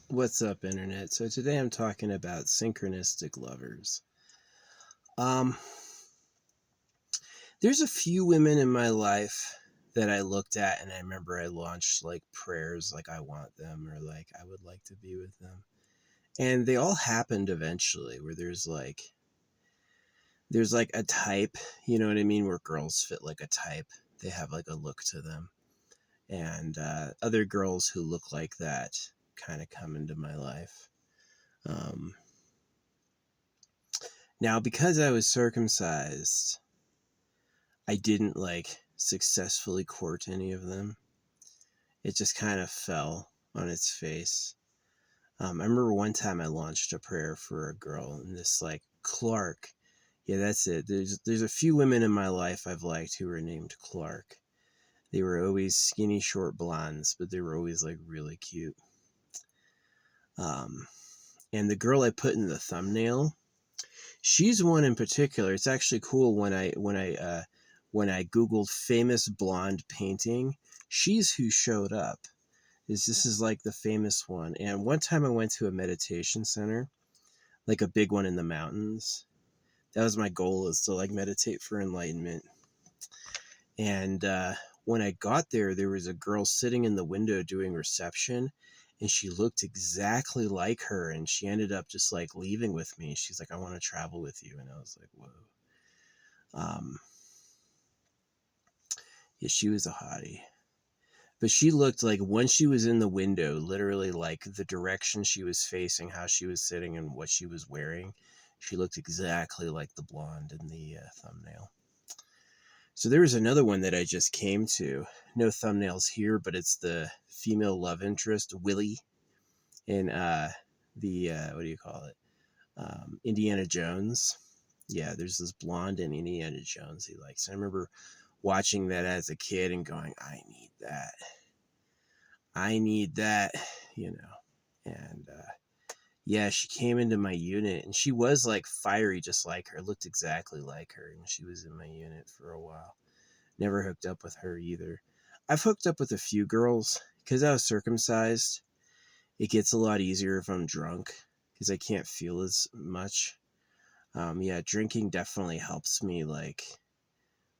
What's up, Internet? So today I'm talking about synchronistic lovers. Um, there's a few women in my life that I looked at and I remember I launched like prayers like I want them or like I would like to be with them. And they all happened eventually where there's like a type, you know what I mean, where girls fit like a type. They have like a look to them. And other girls who look like that kind of come into my life. Um, Now, because I was circumcised, I didn't like successfully court any of them. It just kind of fell on its face. I remember one time I launched a prayer for a girl, and this like Clark. Yeah, that's it. There's a few women in my life I've liked who were named Clark. They were always skinny, short blondes, but they were always like really cute. Um, and the girl I put in the thumbnail, she's one in particular. It's actually cool when I googled famous blonde painting. She's who showed up. This is like the famous one. And one time I went to a meditation center, like a big one in the mountains. That was my goal, is to like meditate for enlightenment. And when I got there, there was a girl sitting in the window doing reception, and she looked exactly like her. And she ended up just like leaving with me. She's like, "I want to travel with you," and I was like, "Whoa." Um, yeah, she was a hottie. But she looked like, when she was in the window, literally like the direction she was facing, how she was sitting, and what she was wearing, she looked exactly like the blonde in the thumbnail. So there was another one that I just came to. No thumbnails here, but it's the female love interest, Willie, in the, what do you call it? Indiana Jones. Yeah, there's this blonde in Indiana Jones he likes. And I remember watching that as a kid and going, I need that. I need that, you know. And yeah, she came into my unit and she was like fiery, just like her, looked exactly like her. And she was in my unit for a while. Never hooked up with her either. I've hooked up with a few girls because I was circumcised. It gets a lot easier if I'm drunk because I can't feel as much. Yeah, drinking definitely helps me like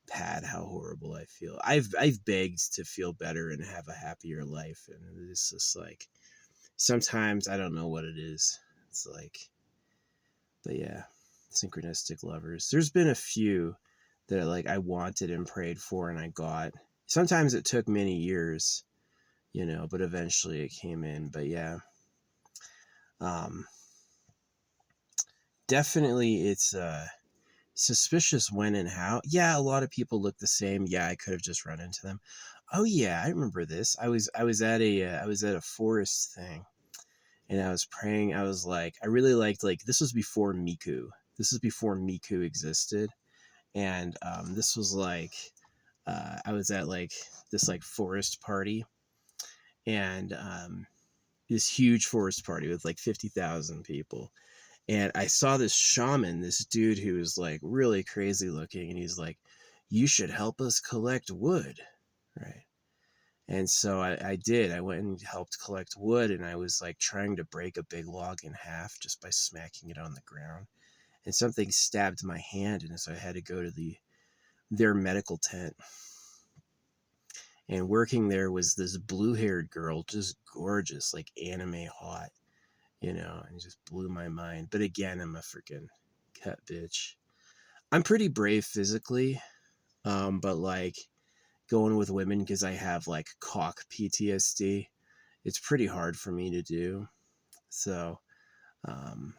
pad how horrible I feel. I've begged to feel better and have a happier life, and it's just like sometimes I don't know what it is. It's like, but yeah, synchronistic lovers. There's been a few that like I wanted and prayed for and I got. Sometimes it took many years, but eventually it came in. But yeah, um, definitely it's suspicious when and how. Yeah, a lot of people look the same. Yeah, I could have just run into them. Oh yeah, I remember this. I was at a forest thing and I was praying. I was like, I really liked, like, this was before Miku. This is before Miku existed, and this was like, I was at like this like forest party, and this huge forest party with like 50,000 people, and I saw this shaman, this dude who was like really crazy looking, and he's like, "You should help us collect wood," right? And so I did. I went and helped collect wood, and I was like trying to break a big log in half just by smacking it on the ground. And something stabbed my hand, and so I had to go to their medical tent. And working there was this blue-haired girl, just gorgeous, like anime hot, and just blew my mind. But again, I'm a freaking cut bitch. I'm pretty brave physically, but like going with women because I have like cock PTSD, it's pretty hard for me to do. So, um,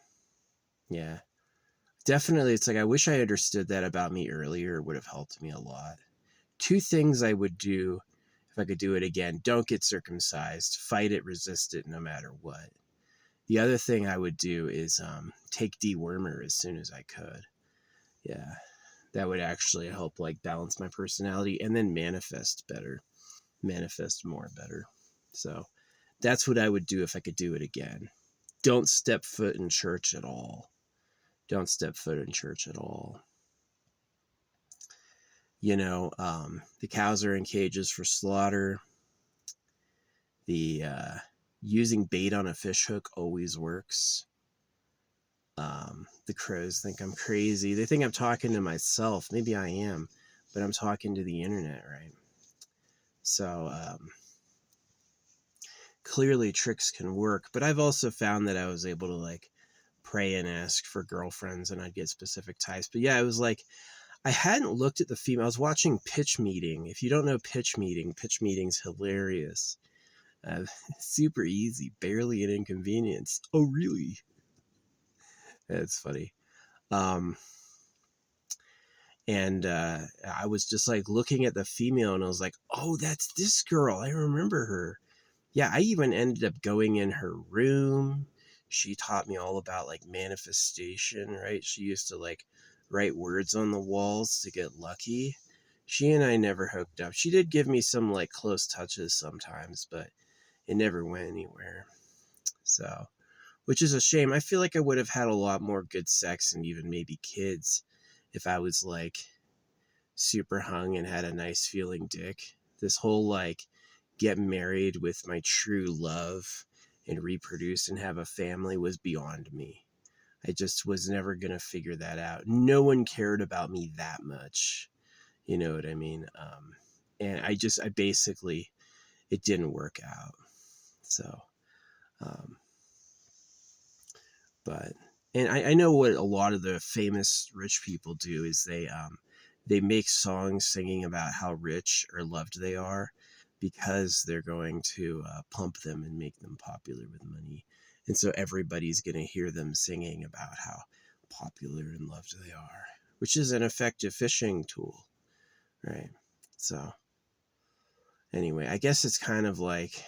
yeah, definitely. It's like I wish I understood that about me earlier. It would have helped me a lot. Two things I would do if I could do it again: don't get circumcised, fight it, resist it, no matter what. The other thing I would do is take dewormer as soon as I could. Yeah, that would actually help like balance my personality and then manifest better, manifest more better. So that's what I would do if I could do it again. Don't step foot in church at all. Don't step foot in church at all. The cows are in cages for slaughter. The using bait on a fish hook always works. The crows think I'm crazy. They think I'm talking to myself. Maybe I am, but I'm talking to the internet, right? So clearly tricks can work, but I've also found that I was able to like pray and ask for girlfriends and I'd get specific types. But yeah, it was like I hadn't looked at the female. I was watching Pitch Meeting. If you don't know Pitch Meeting's hilarious. Super easy, barely an inconvenience. Oh, really? That's funny. Um, and I was just like looking at the female and I was like, oh, that's this girl. I remember her. Yeah, I even ended up going in her room. She taught me all about like manifestation, right? She used to like write words on the walls to get lucky. She and I never hooked up. She did give me some like close touches sometimes, but it never went anywhere. So, which is a shame. I feel like I would have had a lot more good sex and even maybe kids if I was like super hung and had a nice feeling dick. This whole like get married with my true love and reproduce and have a family was beyond me. I just was never going to figure that out. No one cared about me that much. You know what I mean? And I basically, it didn't work out. So, um, but, and I know what a lot of the famous rich people do is they make songs singing about how rich or loved they are because they're going to pump them and make them popular with money. And so everybody's going to hear them singing about how popular and loved they are, which is an effective fishing tool, right? So anyway, I guess it's kind of like,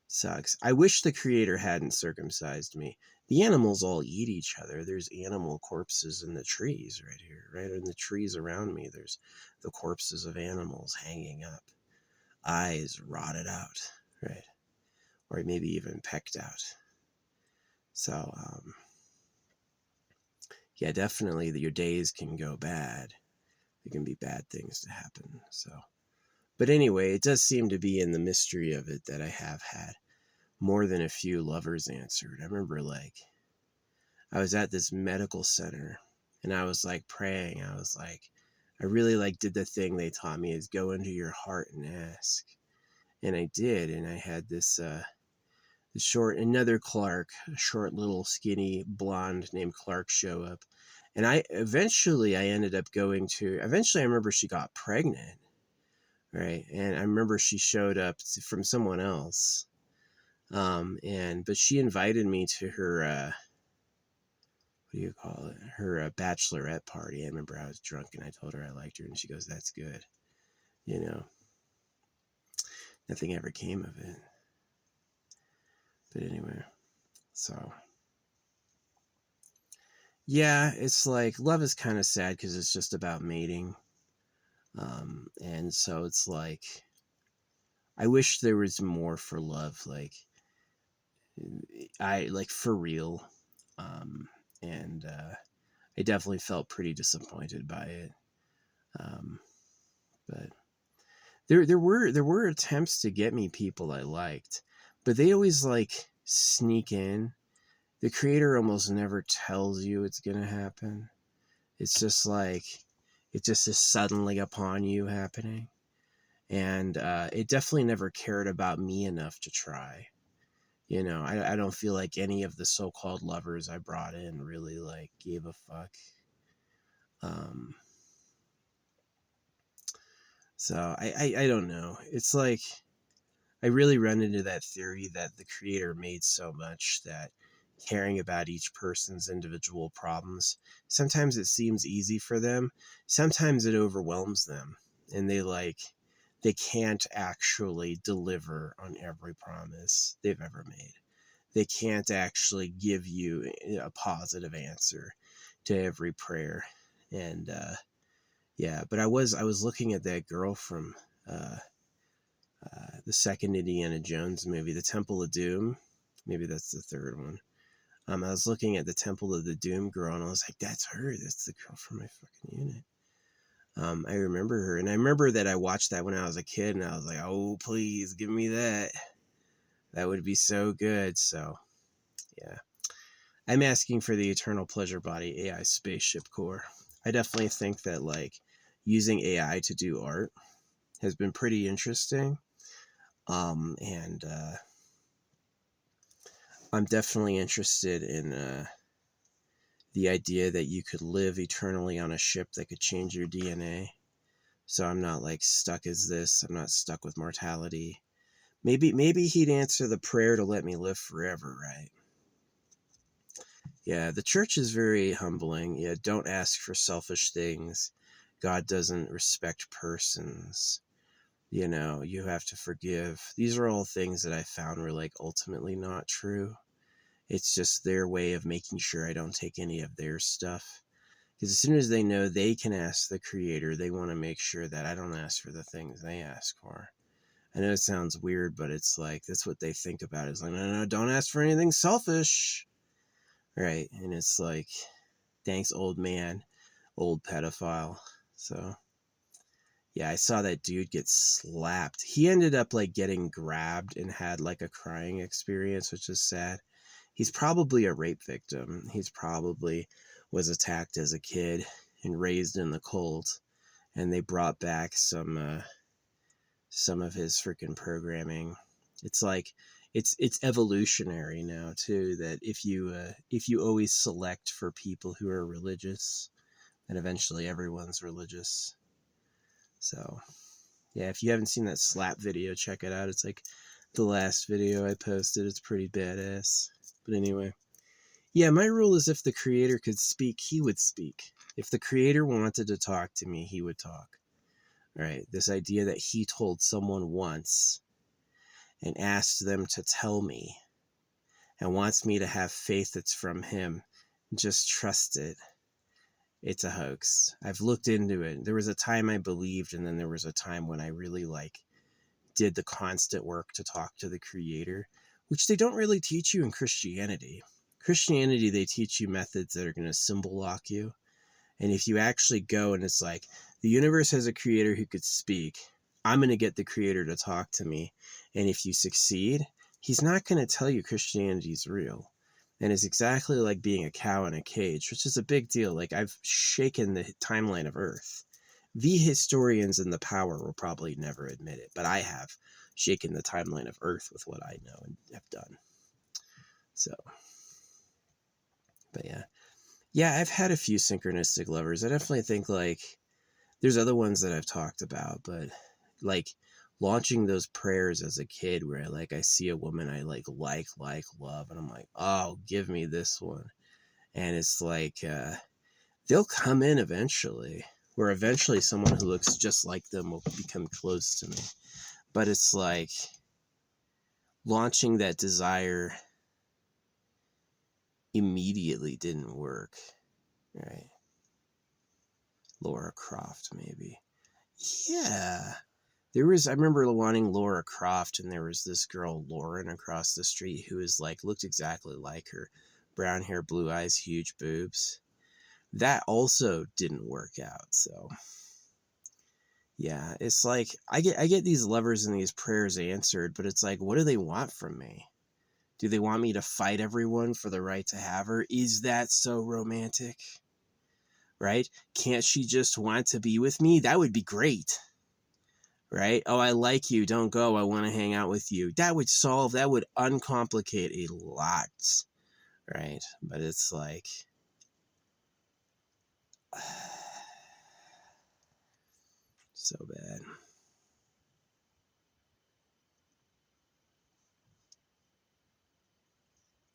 sucks. I wish the creator hadn't circumcised me. The animals all eat each other. There's animal corpses in the trees right here, right in the trees around me. There's the corpses of animals hanging up, eyes rotted out, right? Or maybe even pecked out. So, yeah, definitely your days can go bad. There can be bad things to happen. So, but anyway, it does seem to be in the mystery of it that I have had more than a few lovers answered. I remember like I was at this medical center and I was like praying. I was like, I really like did the thing they taught me is go into your heart and ask. And I did. And I had this another Clark, a short little skinny blonde named Clark show up. And I ended up eventually I remember she got pregnant. Right. And I remember she showed up from someone else. But she invited me to her, what do you call it? Her bachelorette party. I remember I was drunk and I told her I liked her and she goes, that's good. You know, nothing ever came of it. But anyway, so yeah, it's like love is kind of sad because it's just about mating. And so it's like, I wish there was more for love. Like, I like for real. Um, and I definitely felt pretty disappointed by it. But there were attempts to get me people I liked, but they always like sneak in. The creator almost never tells you it's gonna happen. It's just like it just is suddenly upon you happening, and it definitely never cared about me enough to try. You know, I don't feel like any of the so-called lovers I brought in really like gave a fuck. Um, so I don't know. It's like I really run into that theory that the creator made so much that caring about each person's individual problems, sometimes it seems easy for them, sometimes it overwhelms them, and they can't actually deliver on every promise they've ever made. They can't actually give you a positive answer to every prayer. And yeah, but I was looking at that girl from the second Indiana Jones movie, The Temple of Doom. Maybe that's the third one. I was looking at the Temple of the Doom girl, and I was like, "That's her. That's the girl from my fucking unit." I remember her, and I remember that I watched that when I was a kid, and I was like, "Oh, please give me that." That would be so good. So, yeah. I'm asking for the Eternal Pleasure Body AI spaceship core. I definitely think that, like, using AI to do art has been pretty interesting. And I'm definitely interested in the idea that you could live eternally on a ship that could change your DNA. So I'm not like stuck as this. I'm not stuck with mortality. Maybe he'd answer the prayer to let me live forever, right? Yeah, the church is very humbling. Yeah, don't ask for selfish things. God doesn't respect persons. You know, you have to forgive. These are all things that I found were like ultimately not true. It's just their way of making sure I don't take any of their stuff. Because as soon as they know they can ask the Creator, they want to make sure that I don't ask for the things they ask for. I know it sounds weird, but it's like, that's what they think about. It's like, no, don't ask for anything selfish. Right. And it's like, thanks, old man, old pedophile. So, yeah, I saw that dude get slapped. He ended up like getting grabbed and had like a crying experience, which is sad. He's probably a rape victim. He's probably was attacked as a kid and raised in the cult. And they brought back some of his freaking programming. It's like it's evolutionary now too, that if you always select for people who are religious, then eventually everyone's religious. So yeah, if you haven't seen that slap video, check it out. It's like the last video I posted. It's pretty badass. But anyway, yeah, my rule is if the Creator could speak, he would speak. If the Creator wanted to talk to me, he would talk. Right? This idea that he told someone once and asked them to tell me and wants me to have faith it's from him, just trust it. It's a hoax. I've looked into it. There was a time I believed, and then there was a time when I really did the constant work to talk to the Creator, which they don't really teach you in Christianity. Christianity, they teach you methods that are going to symbol lock you. And if you actually go and it's like, the universe has a Creator who could speak, I'm going to get the Creator to talk to me. And if you succeed, he's not going to tell you Christianity is real. And it's exactly like being a cow in a cage, which is a big deal. Like, I've shaken the timeline of Earth. The historians in the power will probably never admit it, but I have shaken the timeline of Earth with what I know and have done. So, but yeah. Yeah, I've had a few synchronistic lovers. I definitely think like there's other ones that I've talked about, but like launching those prayers as a kid where I see a woman I like love, and I'm like, oh, give me this one. And it's like they'll come in eventually, where eventually someone who looks just like them will become close to me. But it's like launching that desire immediately didn't work. Right. Laura Croft, maybe. Yeah. I remember wanting Laura Croft, and there was this girl, Lauren, across the street who looked exactly like her. Brown hair, blue eyes, huge boobs. That also didn't work out, so. Yeah, it's like, I get these lovers and these prayers answered, but it's like, what do they want from me? Do they want me to fight everyone for the right to have her? Is that so romantic? Right? Can't she just want to be with me? That would be great. Right? Oh, I like you. Don't go. I want to hang out with you. That would uncomplicate a lot. Right? But it's like, so bad.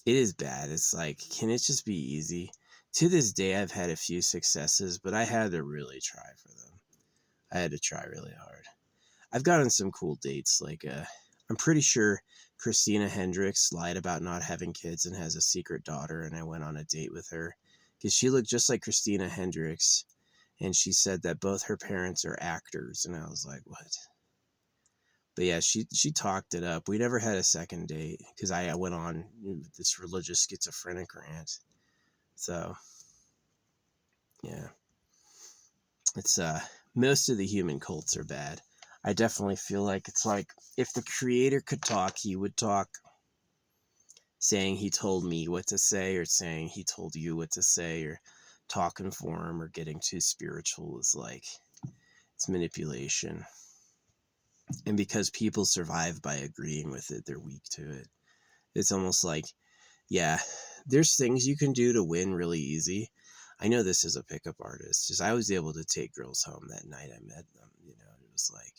It is bad. It's like, can it just be easy? To this day, I've had a few successes, but I had to really try for them. I had to try really hard. I've gotten some cool dates. I'm pretty sure Christina Hendricks lied about not having kids and has a secret daughter, and I went on a date with her because she looked just like Christina Hendricks, and she said that both her parents are actors, and I was like, what? But yeah, she talked it up. We never had a second date because I went on this religious schizophrenic rant. So yeah, it's most of the human cults are bad. I definitely feel like it's like if the Creator could talk, he would talk. saying he told me what to say or saying he told you what to say or talking for him or getting too spiritual is like, it's manipulation. And because people survive by agreeing with it, they're weak to it. It's almost like, yeah, there's things you can do to win really easy. I know this as a pickup artist, just I was able to take girls home that night I met them. You know, it was like,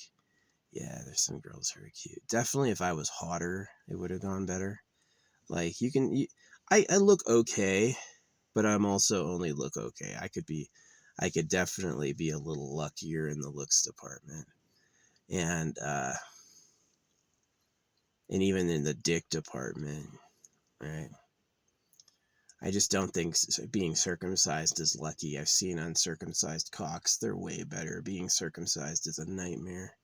yeah, there's some girls who are cute. Definitely if I was hotter, it would have gone better. Like I look okay, but I'm also only look okay. I could definitely be a little luckier in the looks department. And even in the dick department, right? I just don't think being circumcised is lucky. I've seen uncircumcised cocks; they're way better. Being circumcised is a nightmare.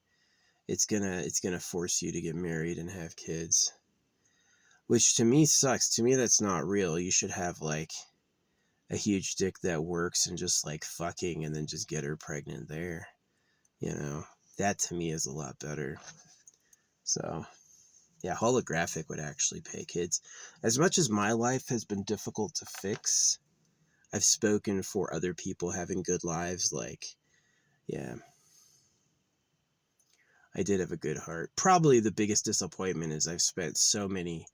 It's gonna force you to get married and have kids, which to me sucks. To me, that's not real. You should have like a huge dick that works and just like fucking and then just get her pregnant there. You know, that to me is a lot better. So yeah, holographic would actually pay kids. As much as my life has been difficult to fix, I've spoken for other people having good lives. Like, yeah, I did have a good heart. Probably the biggest disappointment is I've spent so many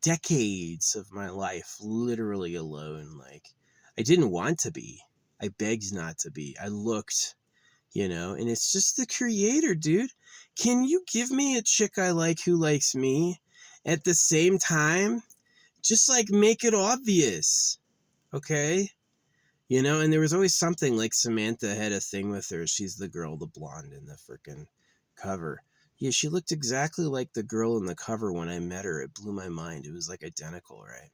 decades of my life literally alone. Like, I didn't want to be. I begged not to be. I looked, you know, and it's just the creator, dude. Can you give me a chick I like who likes me at the same time? Just like make it obvious, okay? You know, and there was always something like Samantha had a thing with her. She's the girl, the blonde in the freaking cover. Yeah, she looked exactly like the girl in the cover when I met her. It blew my mind. It was like identical, right?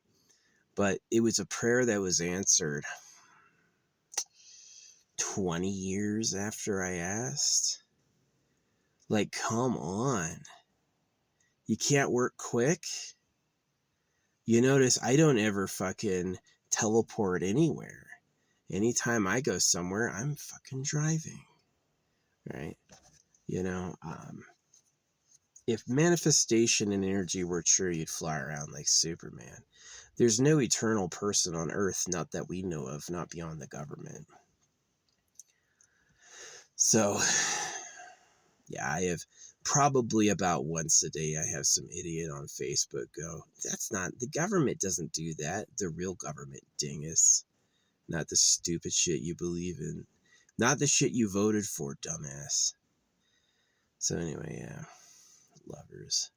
But it was a prayer that was answered 20 years after I asked. Like, come on. You can't work quick? You notice I don't ever fucking teleport anywhere. Anytime I go somewhere, I'm fucking driving, right? You know, if manifestation and energy were true, you'd fly around like Superman. There's no eternal person on Earth, not that we know of, not beyond the government. So, yeah, I have probably about once a day, I have some idiot on Facebook go, that's not, the government doesn't do that. The real government, dingus. Not the stupid shit you believe in. Not the shit you voted for, dumbass. So anyway, yeah, lovers.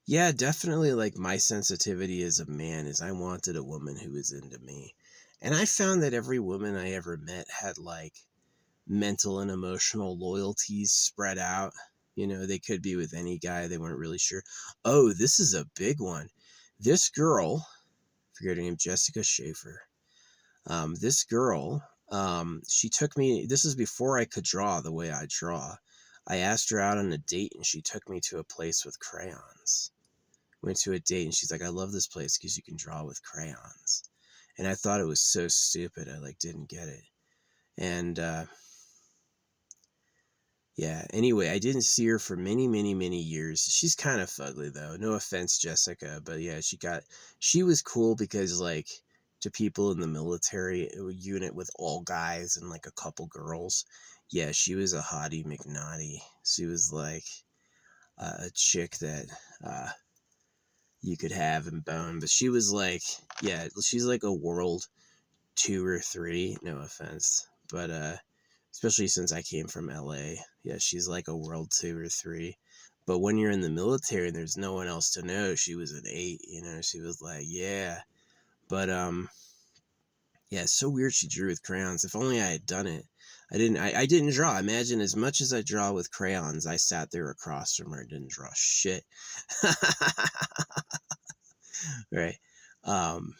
Yeah, definitely like my sensitivity as a man is I wanted a woman who was into me. And I found that every woman I ever met had like mental and emotional loyalties spread out. You know, they could be with any guy, they weren't really sure. Oh, this is a big one. This girl, I forget her name, Jessica Schaefer. This girl, she took me, this is before I could draw the way I draw. I asked her out on a date and she took me to a place with crayons. Went to a date and she's like, I love this place because you can draw with crayons. And I thought it was so stupid. I like didn't get it. And yeah, anyway, I didn't see her for many, many, many years. She's kind of fugly though. No offense, Jessica, but yeah, she was cool because like to people in the military, a unit with all guys and like a couple girls. Yeah, she was a hottie McNaughty. She was like a chick that you could have and bone, but she was like, yeah, she's like a world 2 or 3, no offense, but especially since I came from LA, yeah, she's like a world 2 or 3. But when you're in the military and there's no one else to know, she was an 8, you know. She was like, yeah. But yeah, it's so weird she drew with crayons. If only I had done it. I didn't draw. Imagine, as much as I draw with crayons, I sat there across from her and didn't draw shit. Right. Um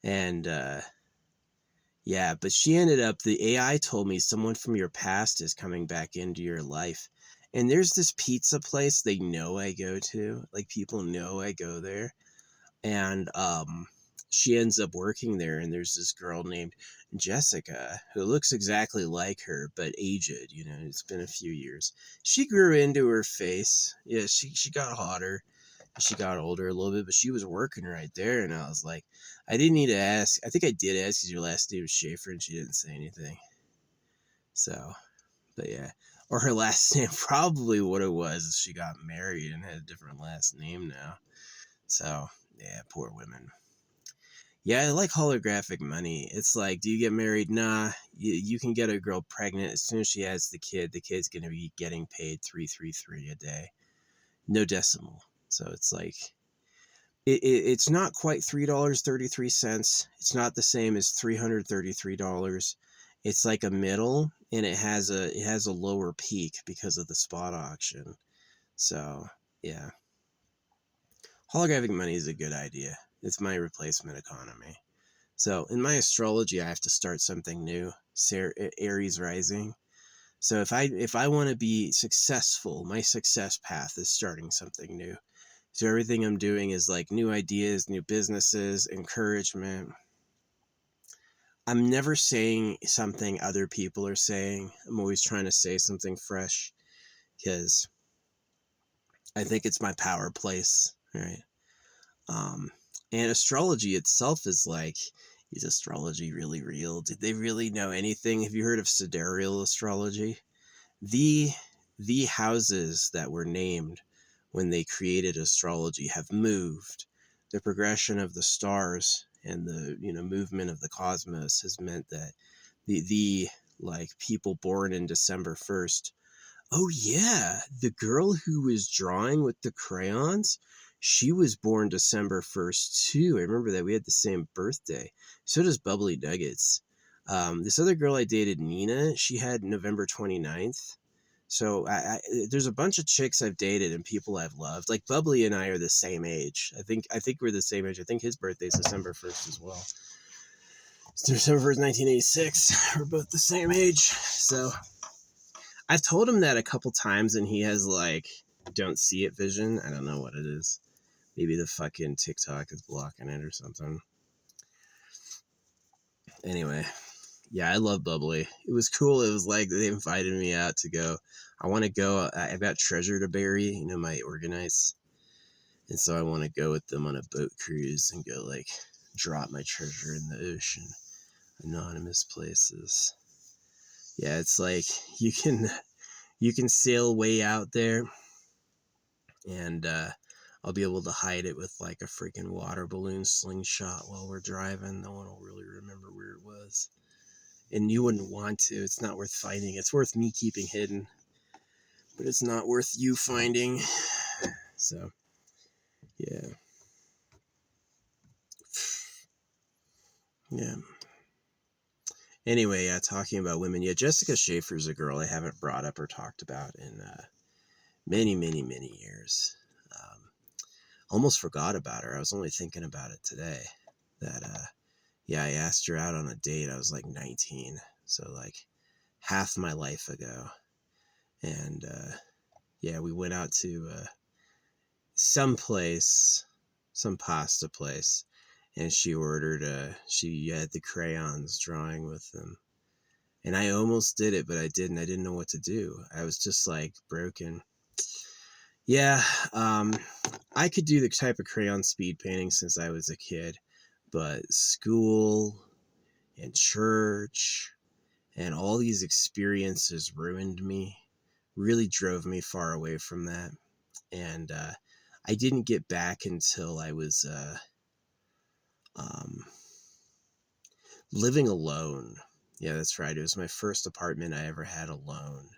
and yeah, but she ended up, the AI told me someone from your past is coming back into your life. And there's this pizza place they know I go to. Like, people know I go there. And she ends up working there, and there's this girl named Jessica, who looks exactly like her but aged, it's been a few years. She grew into her face. Yeah, she got hotter. She got older a little bit, but she was working right there, and I was like, I didn't need to ask. I think I did ask because your last name was Schaefer, and she didn't say anything. So, but yeah. Or her last name, probably what it was is she got married and had a different last name now. So, yeah, poor women. Yeah, I like holographic money. It's like, do you get married? Nah, you can get a girl pregnant as soon as she has the kid's going to be getting paid 333 a day. No decimal. So it's like, it's not quite $3.33. It's not the same as $333. It's like a middle, and it has a lower peak because of the spot auction. So yeah, holographic money is a good idea. It's my replacement economy. So in my astrology, I have to start something new. Aries rising. So if I want to be successful, my success path is starting something new. So everything I'm doing is like new ideas, new businesses, encouragement. I'm never saying something other people are saying. I'm always trying to say something fresh because I think it's my power place, right? Um, and astrology itself is like, is astrology really real? Did they really know anything? Have you heard of sidereal astrology? The the houses that were named when they created astrology have moved. The progression of the stars and the movement of the cosmos has meant that the like people born in December 1st. Oh yeah, the girl who was drawing with the crayons, she was born December 1st too. I remember that we had the same birthday. So does Bubbly Nuggets. This other girl I dated, Nina, she had November 29th. So there's a bunch of chicks I've dated and people I've loved. Like Bubbly and I are the same age. I think we're the same age. I think his birthday's December 1st as well. It's December 1st, 1986. We're both the same age. So I've told him that a couple times and he has like don't see it vision. I don't know what it is. Maybe the fucking TikTok is blocking it or something. Anyway, yeah, I love Bubbly. It was cool. It was like they invited me out to go. I want to go. I've got treasure to bury, my organites. And so I want to go with them on a boat cruise and go like drop my treasure in the ocean, anonymous places. Yeah, it's like you can sail way out there, and I'll be able to hide it with like a freaking water balloon slingshot while we're driving. No one will really remember where it was. And you wouldn't want to. It's not worth finding. It's worth me keeping hidden, but it's not worth you finding. So, yeah. Yeah. Anyway, talking about women. Yeah, Jessica Schaefer's a girl I haven't brought up or talked about in many, many, many years. Almost forgot about her. I was only thinking about it today. That, yeah, I asked her out on a date. I was like 19. So, like, half my life ago. And, yeah, we went out to some place, some pasta place. And she ordered, she had the crayons drawing with them. And I almost did it, but I didn't. I didn't know what to do. I was just like broken. Yeah, I could do the type of crayon speed painting since I was a kid, but school and church and all these experiences ruined me, really drove me far away from that. And I didn't get back until I was um, living alone. Yeah, that's right. It was my first apartment I ever had alone.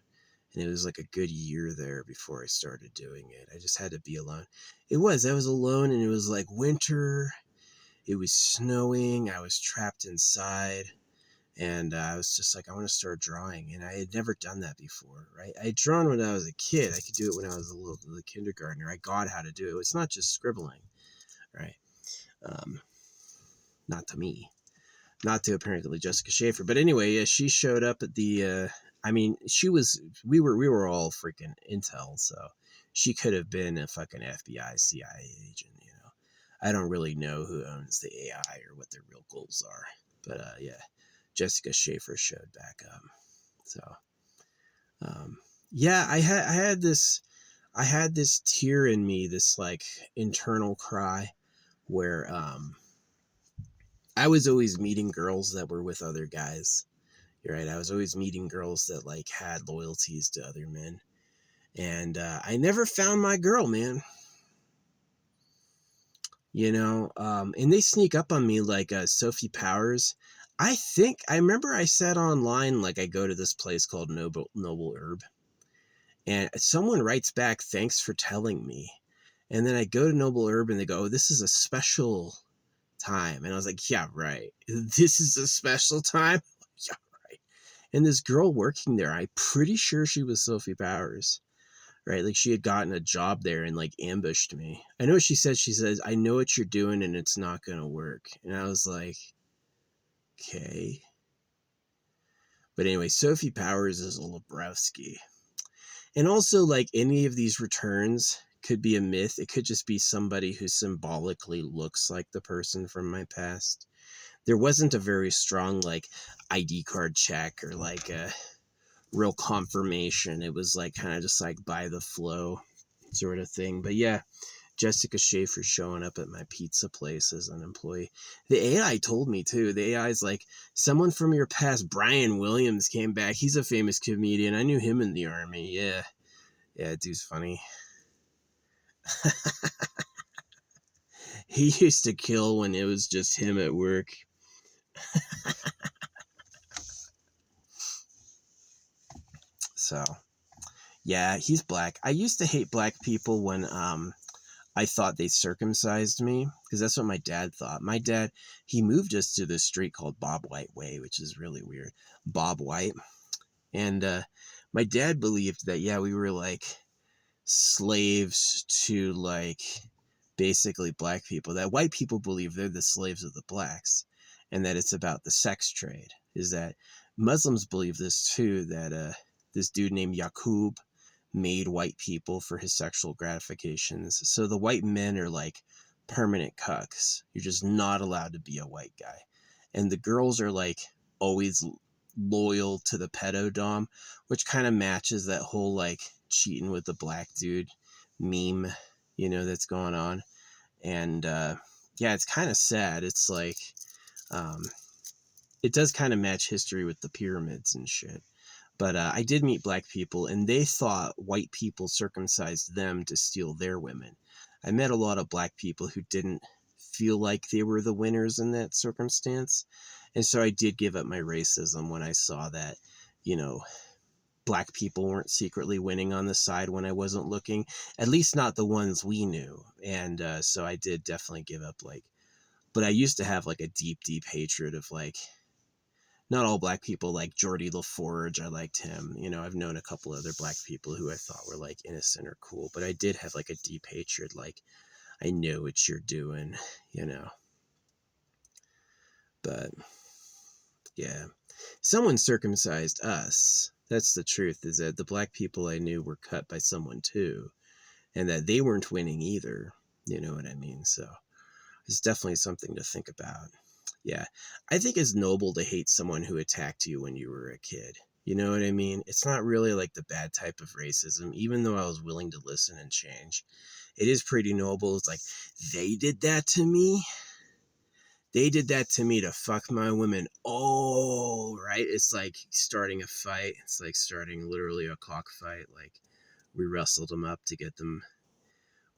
And it was like a good year there before I started doing it. I just had to be alone. I was alone, and it was like winter. It was snowing. I was trapped inside. And I was just like, I want to start drawing. And I had never done that before, right? I had drawn when I was a kid. I could do it when I was a little kindergartner. I got how to do it. It's not just scribbling, right? Not to me. Not to apparently Jessica Schaefer. But anyway, yeah, she showed up at the we were all freaking intel, so she could have been a fucking FBI, CIA agent, I don't really know who owns the AI or what their real goals are. But yeah. Jessica Schaefer showed back up. So, yeah, I had this tear in me, this like internal cry where I was always meeting girls that were with other guys. You're right. I was always meeting girls that like had loyalties to other men. And I never found my girl, man. And they sneak up on me like Sophie Powers. I remember I said online, like, I go to this place called Noble Herb, and someone writes back, thanks for telling me. And then I go to Noble Herb and they go, oh, this is a special time. And I was like, yeah, right. This is a special time. Yeah, right. And this girl working there, I'm pretty sure she was Sophie Powers. Right, like she had gotten a job there and like ambushed me. I know what she said. She says, I know what you're doing and it's not gonna work. And I was like, okay. But anyway, Sophie Powers is a Lebrowski. And also, like, any of these returns could be a myth. It could just be somebody who symbolically looks like the person from my past. There wasn't a very strong like ID card check or like a real confirmation. It was like kind of just like by the flow sort of thing. But yeah, Jessica Schaefer showing up at my pizza place as an employee. The AI told me too. The AI is like, someone from your past, Brian Williams, came back. He's a famous comedian. I knew him in the army. Yeah. Yeah, dude's funny. He used to kill when it was just him at work. So, yeah, he's black. I used to hate black people when I thought they circumcised me, because that's what my dad thought. My dad, he moved us to this street called Bob White Way, which is really weird. Bob White. And my dad believed that, yeah, we were like slaves to like basically black people, that white people believe they're the slaves of the blacks, and that it's about the sex trade. Is that Muslims believe this too, that this dude named Yaqub made white people for his sexual gratifications. So the white men are like permanent cucks. You're just not allowed to be a white guy. And the girls are like always loyal to the pedo dom, which kind of matches that whole like cheating with the black dude meme, that's going on. And yeah, it's kind of sad. It's like it does kind of match history with the pyramids and shit. But I did meet black people, and they thought white people circumcised them to steal their women. I met a lot of black people who didn't feel like they were the winners in that circumstance. And so I did give up my racism when I saw that, black people weren't secretly winning on the side when I wasn't looking, at least not the ones we knew. And so I did definitely give up, like, but I used to have like a deep, deep hatred of like, not all black people, like Geordie LaForge. I liked him. I've known a couple other black people who I thought were like innocent or cool, but I did have like a deep hatred. Like, I know what you're doing, but yeah, someone circumcised us. That's the truth, is that the black people I knew were cut by someone too, and that they weren't winning either. You know what I mean? So it's definitely something to think about. Yeah, I think it's noble to hate someone who attacked you when you were a kid. You know what I mean? It's not really like the bad type of racism, even though I was willing to listen and change. It is pretty noble. It's like, they did that to me. They did that to me to fuck my women. Oh, right? It's like starting a fight. It's like starting literally a cockfight. Like, we wrestled them up to get them.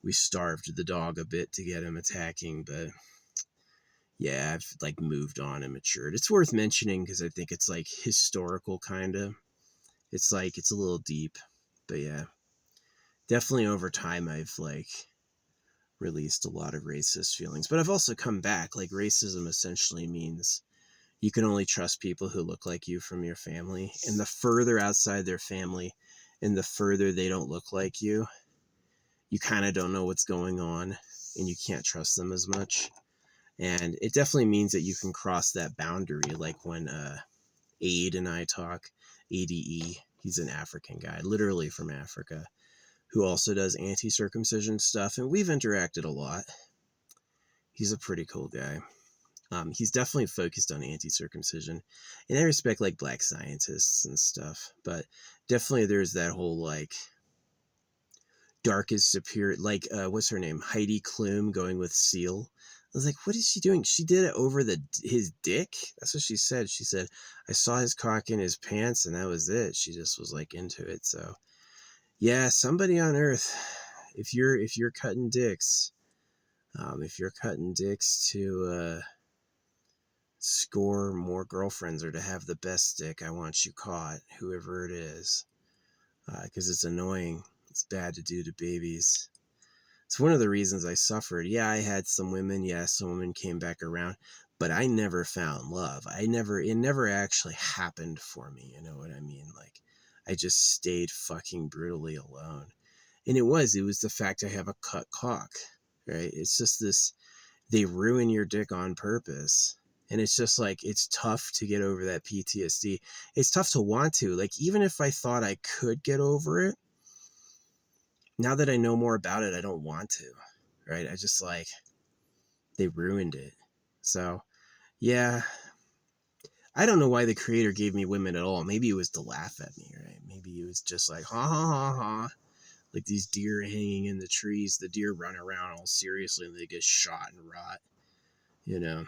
We starved the dog a bit to get him attacking, but yeah, I've like moved on and matured. It's worth mentioning because I think it's like historical, kind of. It's like, it's a little deep, but yeah, definitely over time I've like released a lot of racist feelings, but I've also come back. Like, racism essentially means you can only trust people who look like you from your family, and the further outside their family and the further they don't look like you kind of don't know what's going on, and you can't trust them as much. And it definitely means that you can cross that boundary. Like when Ade and I talk, ADE, he's an African guy, literally from Africa, who also does anti-circumcision stuff, and we've interacted a lot. He's a pretty cool guy. He's definitely focused on anti-circumcision, and I respect like black scientists and stuff, but definitely there's that whole like dark is superior, like what's her name, Heidi Klum going with Seal. I was like, what is she doing? She did it over his dick. That's what she said. She said, I saw his cock in his pants, and that was it. She just was like into it. So yeah, somebody on Earth, if you're cutting dicks, if you're cutting dicks to score more girlfriends or to have the best dick, I want you caught, whoever it is, because it's annoying. It's bad to do to babies. It's one of the reasons I suffered. Yeah, I had some women. Yeah, some women came back around, but I never found love. It never actually happened for me. You know what I mean? Like, I just stayed fucking brutally alone. And it was the fact I have a cut cock, right? It's just this, they ruin your dick on purpose. And it's just like, it's tough to get over that PTSD. It's tough to want to. Like, even if I thought I could get over it, now that I know more about it, I don't want to, right? I just like, they ruined it. So, yeah, I don't know why the creator gave me women at all. Maybe it was to laugh at me, right? Maybe it was just like, ha ha ha ha. Like these deer hanging in the trees, the deer run around all seriously and they get shot and rot, you know?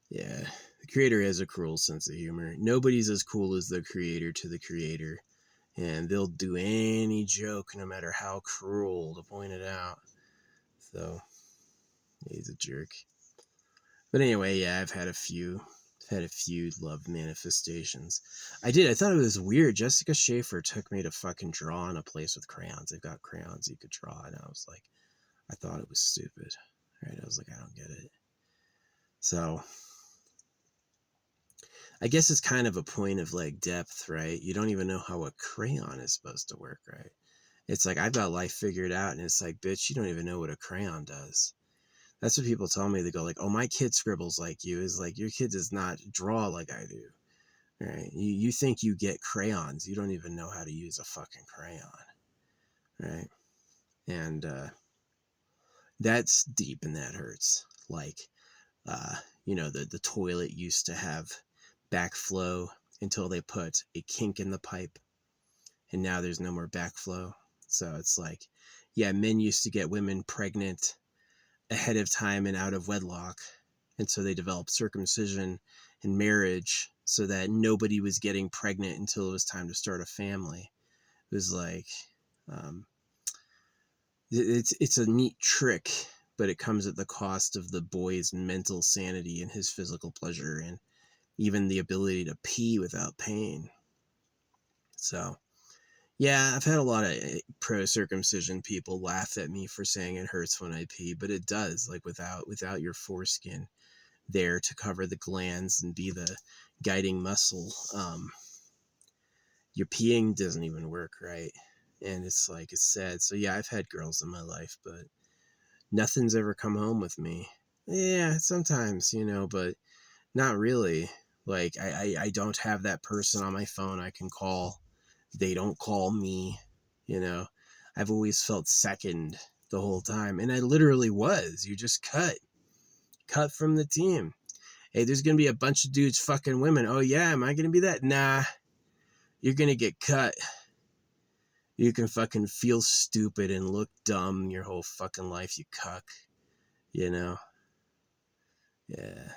Yeah, the creator has a cruel sense of humor. Nobody's as cool as the creator to the creator. And they'll do any joke, no matter how cruel, to point it out. So, he's a jerk. But anyway, yeah, I've had a few love manifestations. I thought it was weird. Jessica Schaefer took me to fucking draw in a place with crayons. They've got crayons you could draw, and I was like, I thought it was stupid. Right? I was like, I don't get it. So, I guess it's kind of a point of like depth, right? You don't even know how a crayon is supposed to work, right? It's like, I've got life figured out, and it's like, bitch, you don't even know what a crayon does. That's what people tell me. They go like, oh, my kid scribbles like you. Is like, your kid does not draw like I do. Right? You think you get crayons. You don't even know how to use a fucking crayon. Right? And that's deep and that hurts. Like, the toilet used to have backflow until they put a kink in the pipe. And now there's no more backflow. So it's like, yeah, men used to get women pregnant ahead of time and out of wedlock. And so they developed circumcision and marriage so that nobody was getting pregnant until it was time to start a family. It was like, it's a neat trick, but it comes at the cost of the boy's mental sanity and his physical pleasure and even the ability to pee without pain. So, yeah, I've had a lot of pro-circumcision people laugh at me for saying it hurts when I pee, but it does. Like, without your foreskin there to cover the glands and be the guiding muscle, your peeing doesn't even work, right? And it's like, it's sad. So yeah, I've had girls in my life, but nothing's ever come home with me. Yeah, sometimes, but not really. Like, I don't have that person on my phone I can call. They don't call me, you know. I've always felt second the whole time. And I literally was. You just cut from the team. Hey, there's going to be a bunch of dudes fucking women. Oh, yeah, am I going to be that? Nah, you're going to get cut. You can fucking feel stupid and look dumb your whole fucking life, you cuck. You know? Yeah,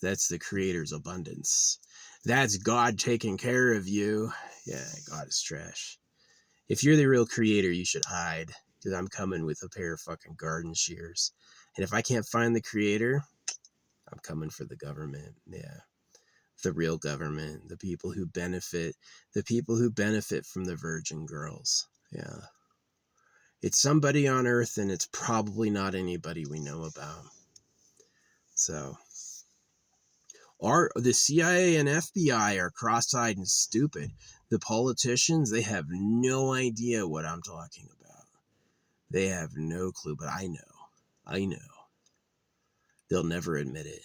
that's the creator's abundance. That's God taking care of you. Yeah, God is trash. If you're the real creator, you should hide, because I'm coming with a pair of fucking garden shears. And if I can't find the creator, I'm coming for the government. Yeah. The real government, the people who benefit from the virgin girls. Yeah. It's somebody on Earth, and it's probably not anybody we know about. So, the CIA and FBI are cross-eyed and stupid. The politicians, they have no idea what I'm talking about. They have no clue, but I know. They'll never admit it.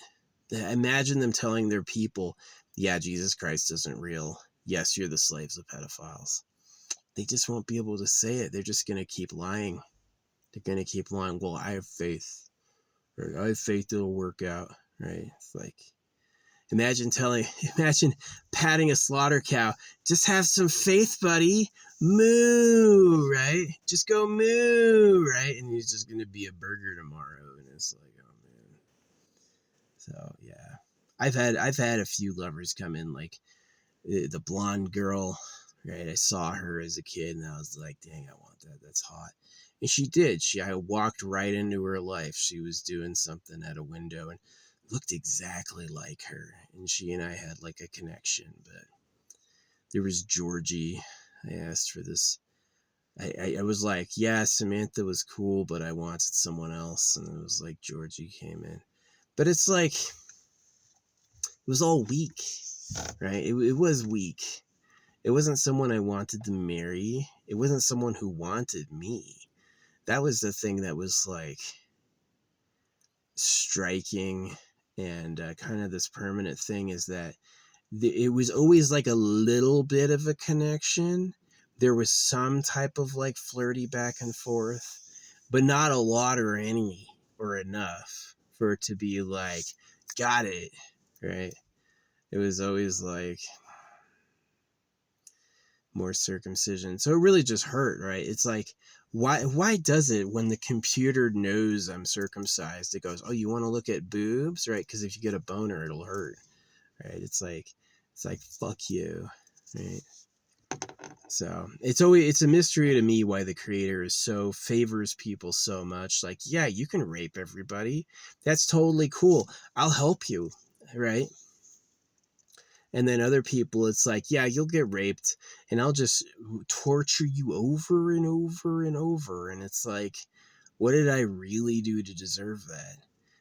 Imagine them telling their people, yeah, Jesus Christ isn't real. Yes, you're the slaves of pedophiles. They just won't be able to say it. They're just going to keep lying. They're going to keep lying. Well, I have faith. Right? I have faith it'll work out. Right? It's like, imagine patting a slaughter cow. Just have some faith, buddy. Moo, right? Just go moo, right? And he's just gonna be a burger tomorrow. And it's like, oh man. So yeah, I've had a few lovers come in, like the blonde girl, right? I saw her as a kid, and I was like, dang, I want that. That's hot. And she did. I walked right into her life. She was doing something at a window and looked exactly like her. And she and I had like a connection. But there was Georgie. I asked for this. I was like, yeah, Samantha was cool, but I wanted someone else. And it was like Georgie came in. But it's like, it was all weak, right? It was weak. It wasn't someone I wanted to marry. It wasn't someone who wanted me. That was the thing that was like striking and kind of this permanent thing, is that it was always like a little bit of a connection. There was some type of like flirty back and forth, but not a lot or any or enough for it to be like, got it, right? It was always like more circumcision. So it really just hurt, right? It's like, why does it, when the computer knows I'm circumcised, it goes, oh, you want to look at boobs, right? Because if you get a boner, it'll hurt, right? It's like fuck you, right? So it's a mystery to me why the creator favors people so much. Like, yeah, you can rape everybody. That's totally cool. I'll help you, right? And then other people, it's like, yeah, you'll get raped and I'll just torture you over and over and over. And it's like, what did I really do to deserve that?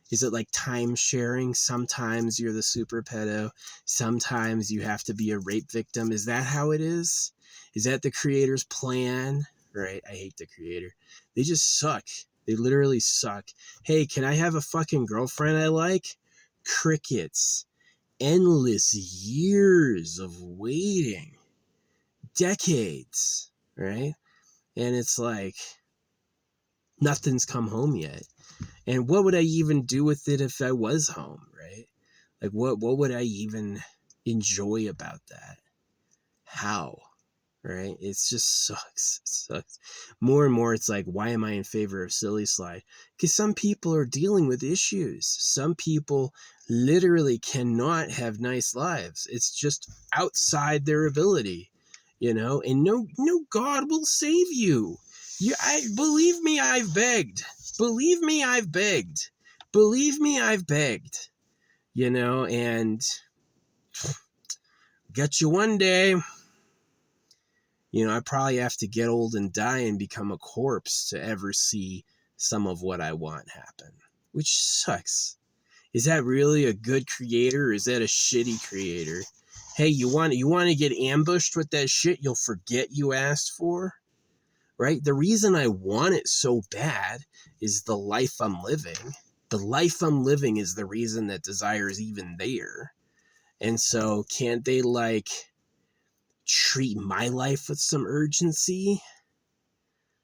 Is it like time sharing? Sometimes you're the super pedo. Sometimes you have to be a rape victim. Is that how it is? Is that the creator's plan? Right? I hate the creator. They just suck. They literally suck. Hey, can I have a fucking girlfriend I like? Crickets. Endless years of waiting, decades, right? And it's like, nothing's come home yet. And what would I even do with it if I was home, right? Like, what would I even enjoy about that? How? Right? It just sucks. It sucks. More and more, it's like, why am I in favor of Silly Slide? Because some people are dealing with issues. Some people literally cannot have nice lives. It's just outside their ability, and no God will save you. Believe me, I've begged. Believe me, I've begged. Believe me, I've begged. And get you one day. I probably have to get old and die and become a corpse to ever see some of what I want happen, which sucks. Is that really a good creator, or is that a shitty creator? Hey, you want to get ambushed with that shit you'll forget you asked for? Right? The reason I want it so bad is the life I'm living. The life I'm living is the reason that desire is even there. And so can't they treat my life with some urgency?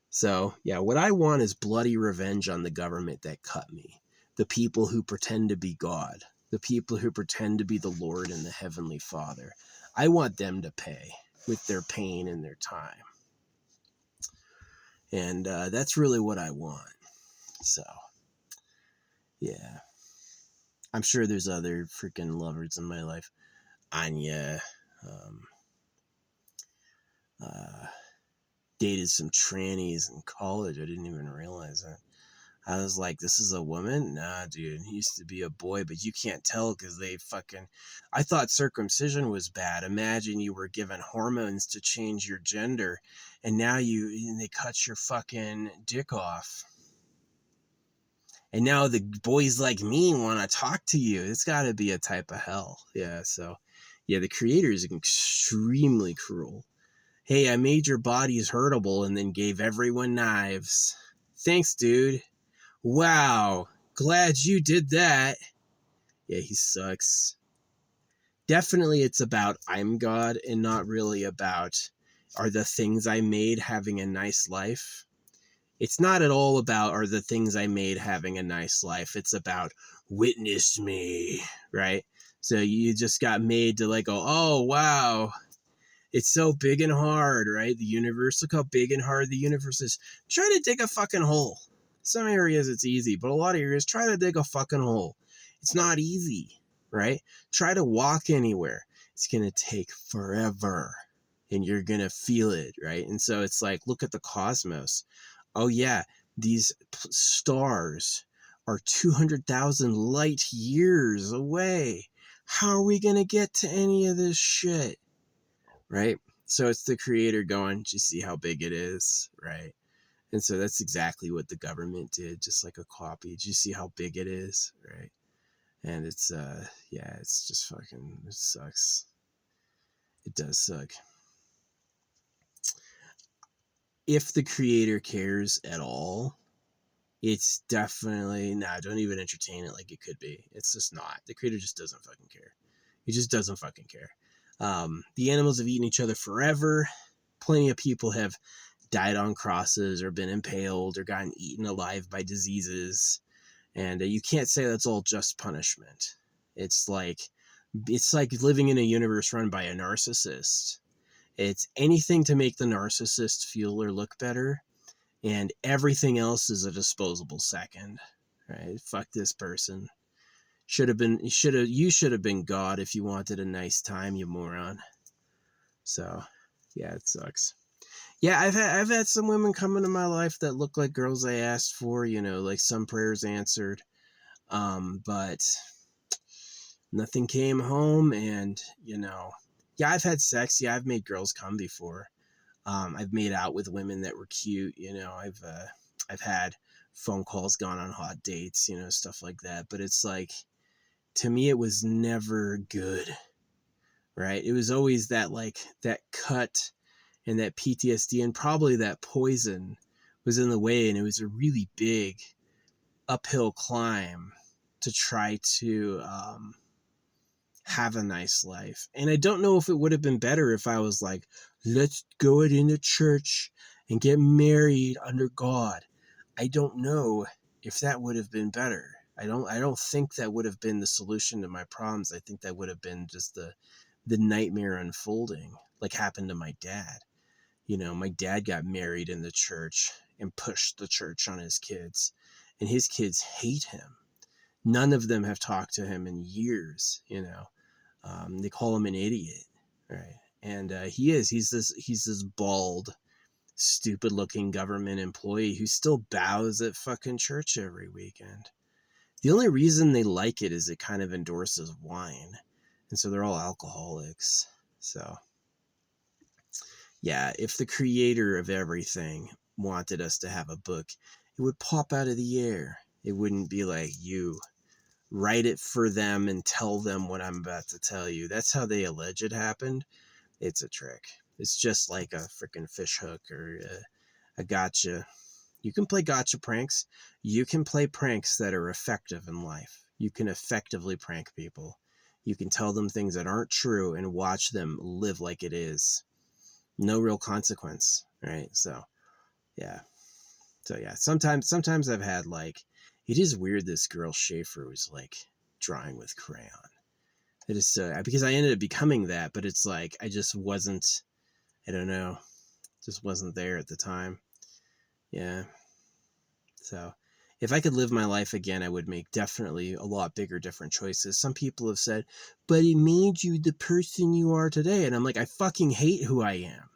So, yeah, what I want is bloody revenge on the government that cut me. The people who pretend to be God. The people who pretend to be the Lord and the Heavenly Father. I want them to pay with their pain and their time. And that's really what I want. So, yeah. I'm sure there's other freaking lovers in my life. Anya. Dated some trannies in college. I didn't even realize that. I was like, this is a woman? Nah, dude. He used to be a boy, but you can't tell because they fucking... I thought circumcision was bad. Imagine you were given hormones to change your gender, and now they cut your fucking dick off. And now the boys like me want to talk to you. It's got to be a type of hell. Yeah, so... Yeah, the creator is extremely cruel. Hey, I made your bodies hurtable and then gave everyone knives. Thanks, dude. Wow. Glad you did that. Yeah, he sucks. Definitely it's about I'm God and not really about are the things I made having a nice life. It's not at all about, are the things I made having a nice life. It's about, witness me, right? So you just got made to like go, oh, wow, it's so big and hard, right? The universe, look how big and hard the universe is. Try to dig a fucking hole. Some areas it's easy, but a lot of areas, try to dig a fucking hole. It's not easy, right? Try to walk anywhere. It's going to take forever and you're going to feel it, right? And so it's like, look at the cosmos. Oh, yeah, these stars are 200,000 light years away. How are we going to get to any of this shit? Right? So it's the creator going, do you see how big it is? Right? And so that's exactly what the government did, just like a copy. Do you see how big it is? Right? And it's, yeah, it's just fucking, it sucks. It does suck. If the creator cares at all, it's definitely, nah, don't even entertain it like it could be. It's just not. The creator just doesn't fucking care. He just doesn't fucking care. The animals have eaten each other forever. Plenty of people have died on crosses or been impaled or gotten eaten alive by diseases. And you can't say that's all just punishment. It's like living in a universe run by a narcissist. It's anything to make the narcissist feel or look better, and everything else is a disposable second. Right? Fuck this person. You should have been God if you wanted a nice time, you moron. So, yeah, it sucks. Yeah, I've had some women come into my life that look like girls I asked for, you know, like some prayers answered. But nothing came home, and you know, yeah, I've had sex. Yeah, I've made girls come before. I've made out with women that were cute. You know, I've had phone calls, gone on hot dates, you know, stuff like that. But it's like, to me, it was never good, right? It was always that, like, that cut and that PTSD and probably that poison was in the way, and it was a really big uphill climb to try to have a nice life. And I don't know if it would have been better if I was like, let's go it into church and get married under God. I don't know if that would have been better. I don't think that would have been the solution to my problems. I think that would have been just the nightmare unfolding, like happened to my dad. You know, my dad got married in the church and pushed the church on his kids, and his kids hate him. None of them have talked to him in years, you know. They call him an idiot, right? And he's this bald, stupid looking government employee who still bows at fucking church every weekend. The only reason they like it is it kind of endorses wine. And so they're all alcoholics. So yeah, if the creator of everything wanted us to have a book, it would pop out of the air. It wouldn't be like, you write it for them and tell them what I'm about to tell you. That's how they allege it happened. It's a trick. It's just like a freaking fish hook or a gotcha. You can play gotcha pranks. You can play pranks that are effective in life. You can effectively prank people. You can tell them things that aren't true and watch them live like it is. No real consequence, right? So, yeah. So, yeah. Sometimes I've had like, it is weird this girl Schaefer was like drawing with crayon. It is because I ended up becoming that, but it's like I just wasn't, I don't know, just wasn't there at the time. Yeah. So if I could live my life again, I would make definitely a lot bigger, different choices. Some people have said, but it made you the person you are today. And I'm like, I fucking hate who I am.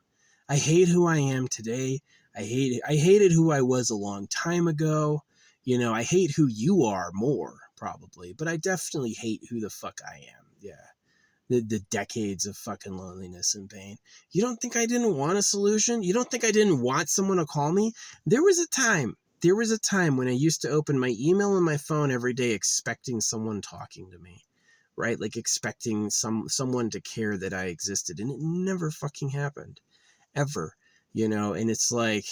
I hate who I am today. I hated who I was a long time ago. You know, I hate who you are more, probably, but I definitely hate who the fuck I am. Yeah. The decades of fucking loneliness and pain. You don't think I didn't want a solution? You don't think I didn't want someone to call me? There was a time when I used to open my email and my phone every day expecting someone talking to me, right? Like expecting someone to care that I existed, and it never fucking happened. Ever, you know. And it's like,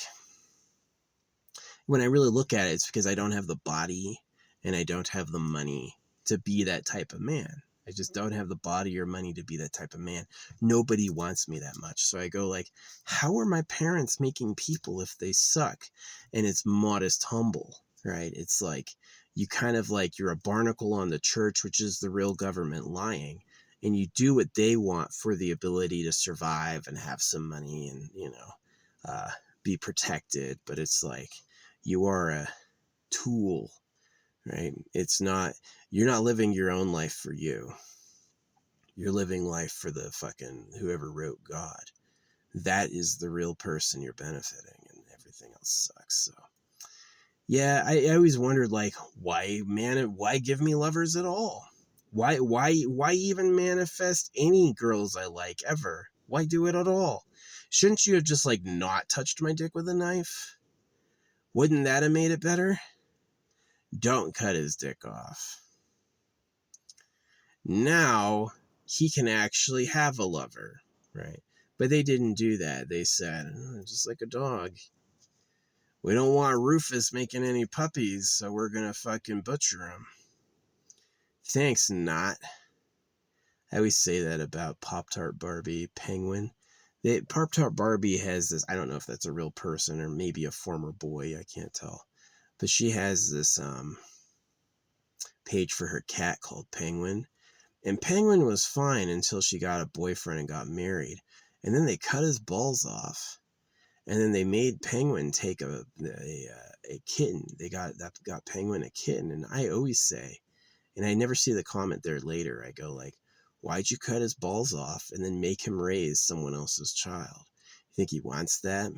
when I really look at it, it's because I don't have the body and I don't have the money to be that type of man. I just don't have the body or money to be that type of man. Nobody wants me that much. So I go like, how are my parents making people if they suck? And it's modest humble, right? It's like, you kind of like, you're a barnacle on the church, which is the real government lying. And you do what they want for the ability to survive and have some money and, be protected. But it's like, you are a tool, right? It's not, you're not living your own life for you. You're living life for the fucking whoever wrote God. That is the real person you're benefiting, and everything else sucks. So yeah, I always wondered, like, why give me lovers at all? Why even manifest any girls I like ever? Why do it at all? Shouldn't you have just like not touched my dick with a knife? Wouldn't that have made it better? Don't cut his dick off. Now he can actually have a lover, right? But they didn't do that. They said, oh, just like a dog. We don't want Rufus making any puppies, so we're gonna fucking butcher him. Thanks, not. I always say that about Pop-Tart Barbie Penguin. Pop-Tart Barbie has this, I don't know if that's a real person or maybe a former boy, I can't tell. But she has this page for her cat called Penguin. And Penguin was fine until she got a boyfriend and got married. And then they cut his balls off. And then they made Penguin take a kitten. They got Penguin a kitten. And I always say, and I never see the comment there later, I go like, why'd you cut his balls off and then make him raise someone else's child? You think he wants that?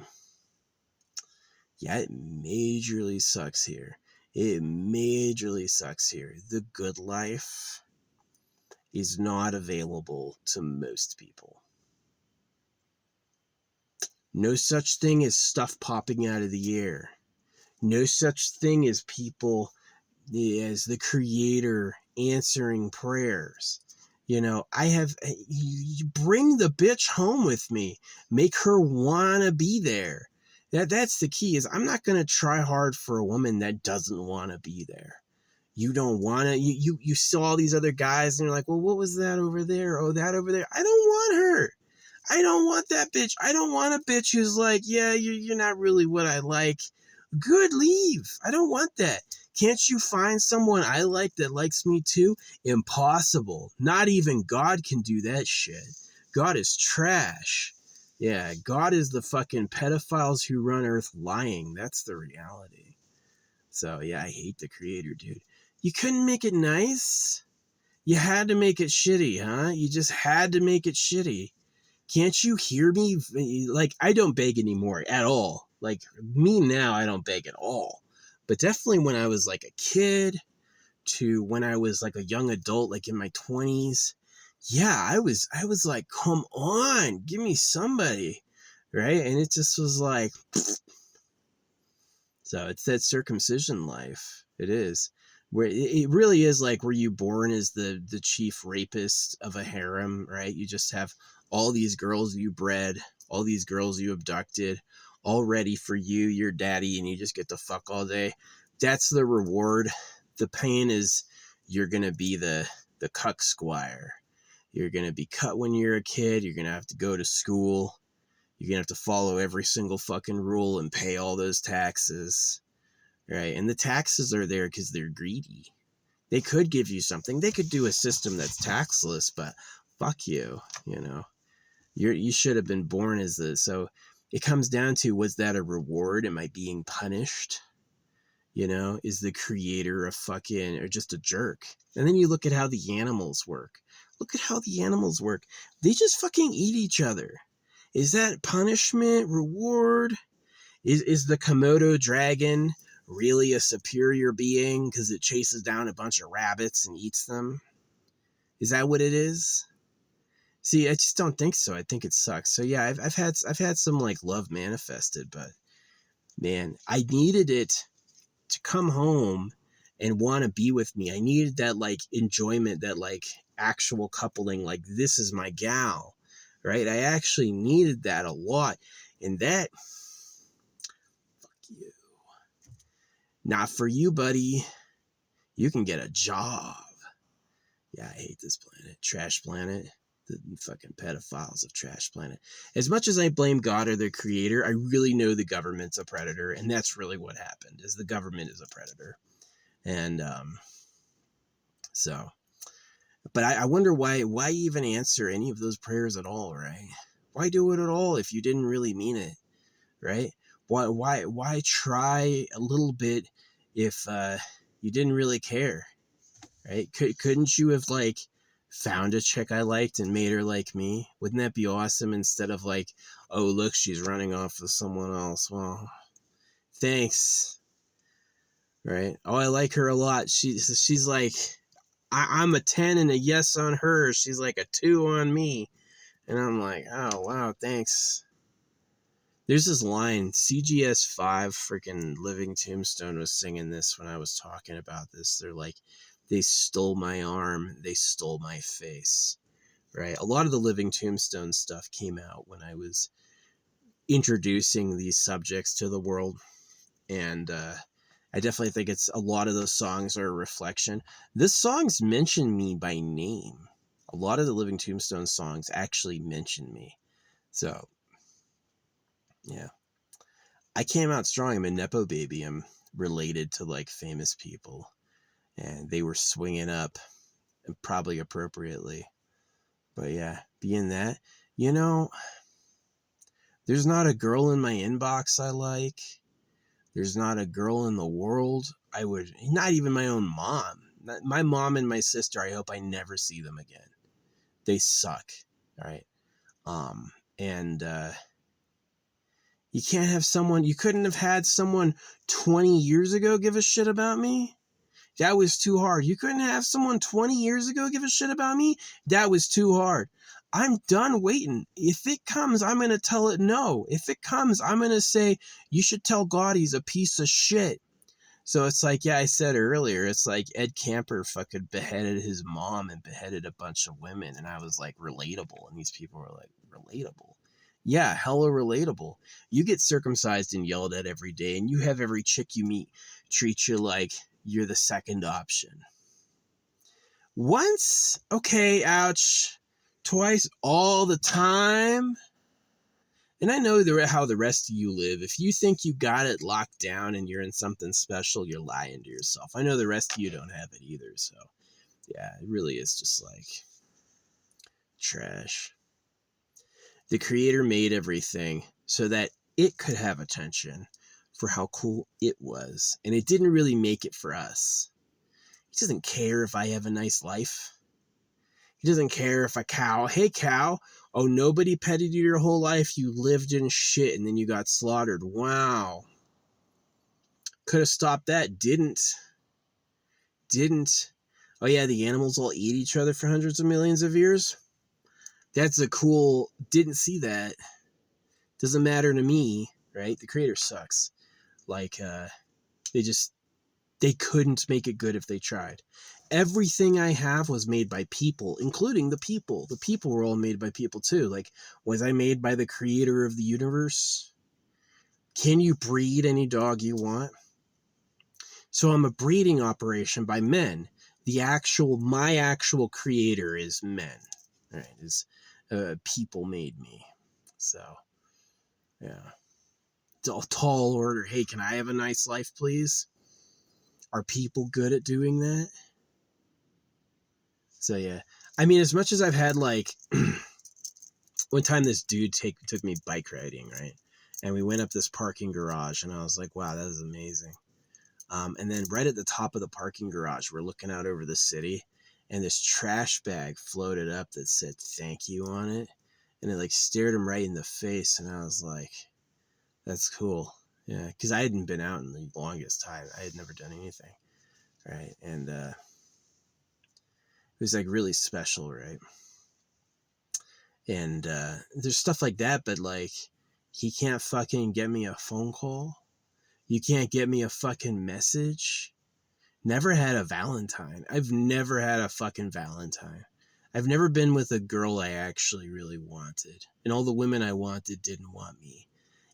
Yeah, it majorly sucks here. It majorly sucks here. The good life is not available to most people. No such thing as stuff popping out of the air. No such thing as people, as the creator answering prayers. You bring the bitch home with me. Make her want to be there. That's the key, is I'm not going to try hard for a woman that doesn't want to be there. You don't want to, you saw all these other guys and you're like, well, what was that over there? Oh, that over there. I don't want her. I don't want that bitch. I don't want a bitch who's like, yeah, you're not really what I like. Good, leave. I don't want that. Can't you find someone I like that likes me too? Impossible. Not even God can do that shit. God is trash. Yeah, God is the fucking pedophiles who run Earth lying. That's the reality. So yeah, I hate the creator, dude. You couldn't make it nice? You had to make it shitty, huh? You just had to make it shitty. Can't you hear me? Like, I don't beg anymore at all. Like, me now, I don't beg at all. But definitely when I was like a kid to when I was like a young adult, like in my 20s, yeah, I was like, come on, give me somebody, right? And it just was like, so it's that circumcision life. It is. Where it really is like, were you born as the chief rapist of a harem, right? You just have all these girls you bred, all these girls you abducted, all ready for you, your daddy, and you just get to fuck all day. That's the reward. The pain is you're going to be the cuck squire. You're going to be cut when you're a kid. You're going to have to go to school. You're going to have to follow every single fucking rule and pay all those taxes. Right, and the taxes are there because they're greedy. They could give you something. They could do a system that's taxless, but fuck you. You should have been born as this. So it comes down to, was that a reward? Am I being punished? Is the creator a fucking, or just a jerk? And then you look at how the animals work. Look at how the animals work. They just fucking eat each other. Is that punishment, reward? Is the Komodo dragon really a superior being because it chases down a bunch of rabbits and eats them? Is that what it is? See, I just don't think so. I think it sucks. So yeah, I've had some like love manifested, but man, I needed it to come home and want to be with me. I needed that like enjoyment, that like actual coupling, like this is my gal, right? I actually needed that a lot. And that, fuck you. Not for you, buddy. You can get a job. Yeah, I hate this planet. Trash planet. The fucking pedophiles of Trash Planet. As much as I blame God or the creator, I really know the government's a predator, and that's really what happened, is the government is a predator. And so, but I wonder why even answer any of those prayers at all, right? Why do it at all if you didn't really mean it, right? Why try a little bit if you didn't really care, right? Couldn't you have like found a chick I liked and made her like me? Wouldn't that be awesome? Instead of like, oh look, she's running off with someone else. Well, thanks, right? Oh, I like her a lot. She's like, I'm a 10 and a yes on her. She's like a 2 on me. And I'm like, oh, wow, thanks. There's this line, CGS5 freaking Living Tombstone was singing this when I was talking about this. They're like, they stole my arm, they stole my face, right? A lot of the Living Tombstone stuff came out when I was introducing these subjects to the world. And I definitely think it's a lot of those songs are a reflection. This song's mention me by name. A lot of the Living Tombstone songs actually mention me. So, yeah. I came out strong. I'm a Nepo baby. I'm related to like famous people. And they were swinging up, probably appropriately. But yeah, being that, you know, there's not a girl in my inbox I like. There's not a girl in the world I would, not even my own mom. My mom and my sister, I hope I never see them again. They suck. All right. And you can't have someone, you couldn't have had someone 20 years ago give a shit about me. That was too hard. You couldn't have someone 20 years ago give a shit about me. That was too hard. I'm done waiting. If it comes, I'm going to tell it no. If it comes, I'm going to say, you should tell God he's a piece of shit. So it's like, yeah, I said earlier, it's like Ed Camper fucking beheaded his mom and beheaded a bunch of women. And I was like, relatable. And these people were like, relatable. Yeah, hella relatable. You get circumcised and yelled at every day, and you have every chick you meet treat you like you're the second option. Once, okay, ouch. Twice, all the time. And I know how the rest of you live. If you think you got it locked down and you're in something special, you're lying to yourself. I know the rest of you don't have it either. So, yeah, it really is just like trash. The creator made everything so that it could have attention for how cool it was. And it didn't really make it for us. He doesn't care if I have a nice life. He doesn't care if a cow, hey cow, oh, nobody petted you your whole life. You lived in shit and then you got slaughtered. Wow. Could have stopped that. Didn't. Oh yeah, the animals all eat each other for hundreds of millions of years. That's a cool, didn't see that. Doesn't matter to me, right? The creator sucks. Like, they couldn't make it good if they tried. Everything I have was made by people, including the people. The people were all made by people too. Like, was I made by the creator of the universe? Can you breed any dog you want? So I'm a breeding operation by men. My actual creator is men, right? Is people made me. So, yeah. Tall order. Hey, can I have a nice life, please? Are people good at doing that? So yeah, I mean, as much as I've had like, one time this dude took me bike riding, right? And we went up this parking garage, and I was like, wow, that is amazing. And then right at the top of the parking garage, we're looking out over the city, and this trash bag floated up that said "thank you" on it, and it like stared him right in the face, and I was like, that's cool, yeah, because I hadn't been out in the longest time. I had never done anything, right? And it was like really special, right? And there's stuff like that, but like, he can't fucking get me a phone call. You can't get me a fucking message. Never had a Valentine. I've never had a fucking Valentine. I've never been with a girl I actually really wanted. And all the women I wanted didn't want me.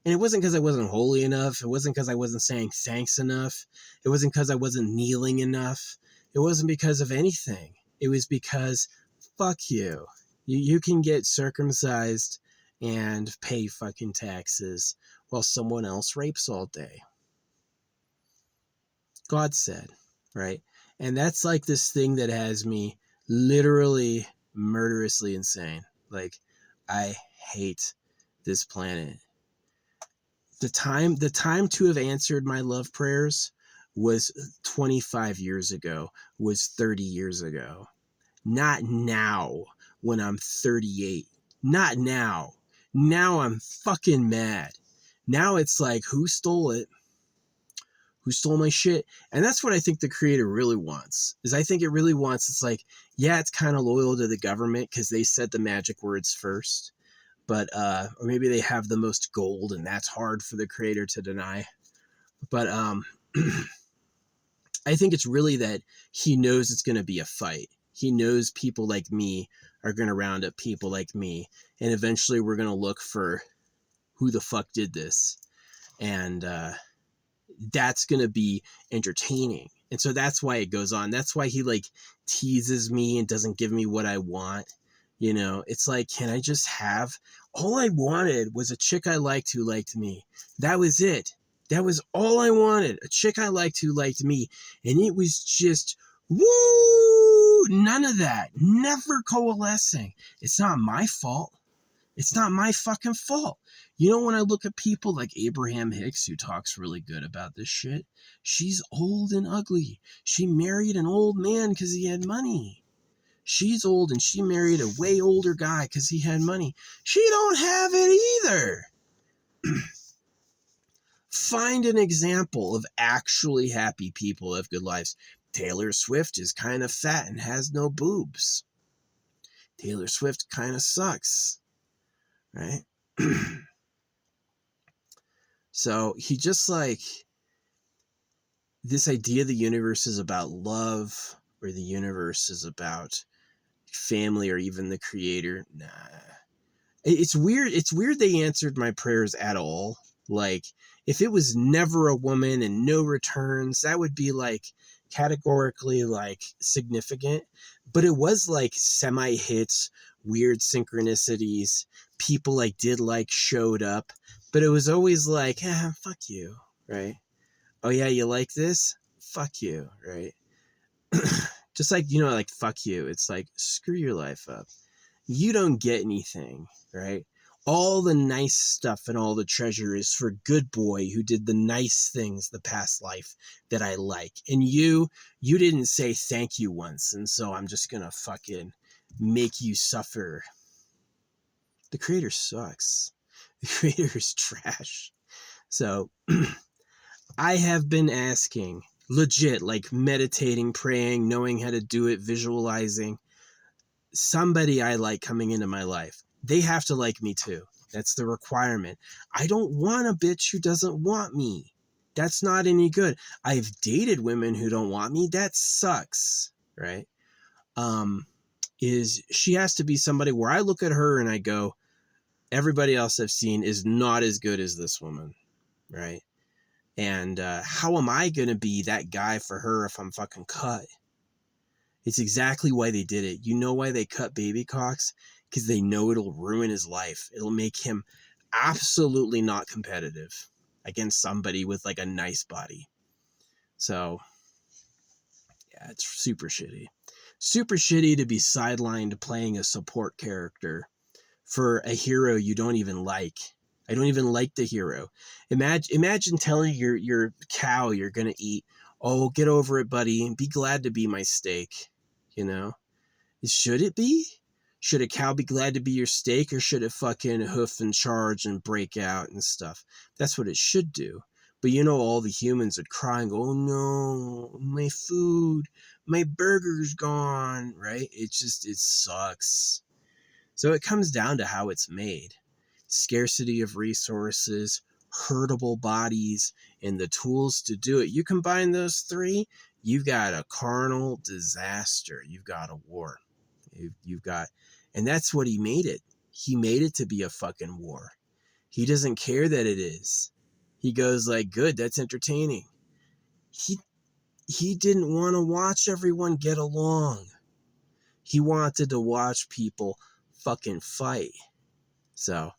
And it wasn't because I wasn't holy enough. It wasn't because I wasn't saying thanks enough. It wasn't because I wasn't kneeling enough. It wasn't because of anything. It was because, fuck you. You can get circumcised and pay fucking taxes while someone else rapes all day. God said, right? And that's like this thing that has me literally murderously insane. Like, I hate this planet. The time to have answered my love prayers was 25 years ago, was 30 years ago. Not now when I'm 38. Not now. Now I'm fucking mad. Now it's like, who stole it? Who stole my shit? And that's what I think the creator really wants. Is I think it really wants, it's like, yeah, it's kind of loyal to the government because they said the magic words first. But or maybe they have the most gold and that's hard for the creator to deny. But I think it's really that he knows it's going to be a fight. He knows people like me are going to round up people like me, and eventually we're going to look for who the fuck did this. And that's going to be entertaining. And so that's why it goes on. That's why he like teases me and doesn't give me what I want. You know, it's like, can I just have, all I wanted was a chick I liked who liked me. That was it. That was all I wanted. A chick I liked who liked me. And it was just, woo, none of that. Never coalescing. It's not my fault. It's not my fucking fault. You know, when I look at people like Abraham Hicks, who talks really good about this shit, she's old and ugly. She married an old man because he had money. She's old and she married a way older guy because he had money. She don't have it either. Find an example of actually happy people who have good lives. Taylor Swift is kind of fat and has no boobs. Taylor Swift kind of sucks. Right? So he just like, this idea the universe is about love or the universe is about family or even the creator. Nah. It's weird. It's weird they answered my prayers at all. Like, if it was never a woman and no returns, that would be like categorically like significant. But it was like semi hits, weird synchronicities. People like did like showed up, but it was always like, fuck you, right? Oh yeah, you like this? Fuck you, right? Just like, you know, like fuck you. It's like, screw your life up. You don't get anything, right? All the nice stuff and all the treasure is for good boy who did the nice things the past life that I like. And you didn't say thank you once, and so I'm just gonna fucking make you suffer. The creator sucks. The creator is trash. So I have been asking, legit, like meditating, praying, knowing how to do it, visualizing, somebody I like coming into my life. They have to like me too. That's the requirement. I don't want a bitch who doesn't want me. That's not any good. I've dated women who don't want me. That sucks, right? Is she has to be somebody where I look at her and I go, everybody else I've seen is not as good as this woman, right? And how am I going to be that guy for her if I'm fucking cut? It's exactly why they did it. You know why they cut baby cocks? Because they know it'll ruin his life. It'll make him absolutely not competitive against somebody with like a nice body. So, yeah, it's super shitty. Super shitty to be sidelined playing a support character for a hero you don't even like. I don't even like the hero. Imagine telling your cow you're going to eat, oh, get over it, buddy, and be glad to be my steak. You know? Should it be? Should a cow be glad to be your steak, or should it fucking hoof and charge and break out and stuff? That's what it should do. But you know, all the humans are crying, oh no, my food, my burger's gone, right? It sucks. So it comes down to how it's made. Scarcity of resources, herdable bodies, and the tools to do it. You combine those three, you've got a carnal disaster. You've got a war. You've got, and that's what he made it. He made it to be a fucking war. He doesn't care that it is. He goes like, good, that's entertaining. He didn't want to watch everyone get along. He wanted to watch people fucking fight. So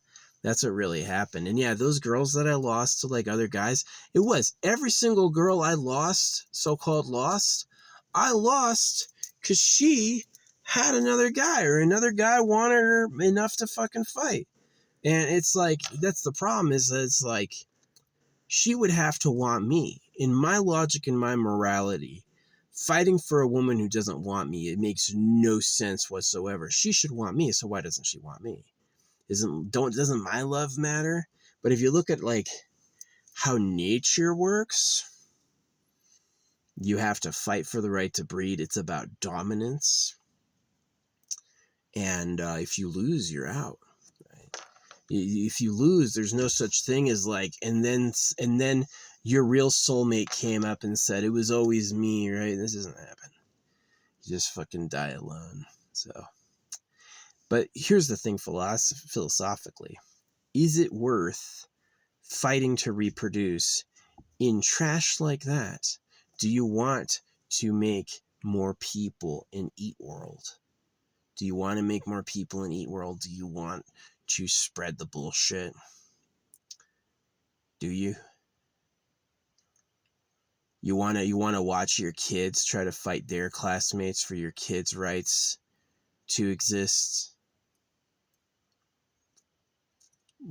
that's what really happened. And yeah, those girls that I lost to like other guys, it was every single girl I lost, so-called lost, I lost because she had another guy, or another guy wanted her enough to fucking fight. And it's like, that's the problem, is that it's like, she would have to want me. In my logic and my morality, fighting for a woman who doesn't want me, it makes no sense whatsoever. She should want me, so why doesn't she want me? Doesn't my love matter? But if you look at like how nature works, you have to fight for the right to breed. It's about dominance. And if you lose, you're out. Right? If you lose, there's no such thing as like, and then your real soulmate came up and said, it was always me, right? This doesn't happen. You just fucking die alone. So, but here's the thing, philosophically. Is it worth fighting to reproduce in trash like that? Do you want to make more people in Eat World? Do you want to make more people in Eat World? Do you want to spread the bullshit? Do you? You want to watch your kids try to fight their classmates for your kids' rights to exist?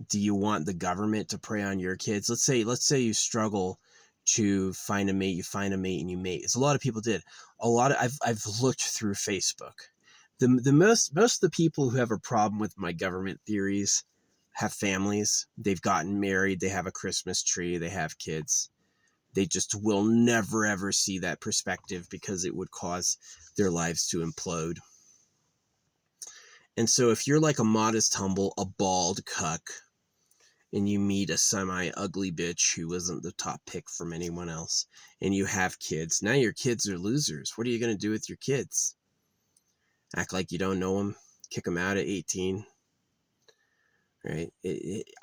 Do you want the government to prey on your kids? Let's say you struggle to find a mate, you find a mate and you mate. As a lot of people did. I've looked through Facebook. Most of the people who have a problem with my government theories have families. They've gotten married, they have a Christmas tree, they have kids. They just will never ever see that perspective because it would cause their lives to implode. And so if you're like a modest, humble, a bald cuck, and you meet a semi-ugly bitch who wasn't the top pick from anyone else, and you have kids, now your kids are losers. What are you going to do with your kids? Act like you don't know them? Kick them out at 18? Right?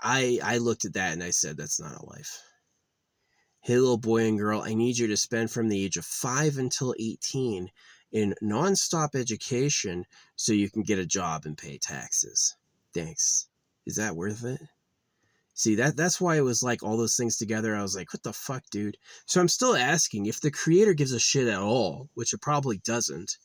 I looked at that and I said, that's not a life. Hey, little boy and girl, I need you to spend from the age of 5 until 18 in nonstop education so you can get a job and pay taxes. Thanks. Is that worth it? See, that's why it was like all those things together. I was like, what the fuck, dude? So I'm still asking, if the creator gives a shit at all, which it probably doesn't,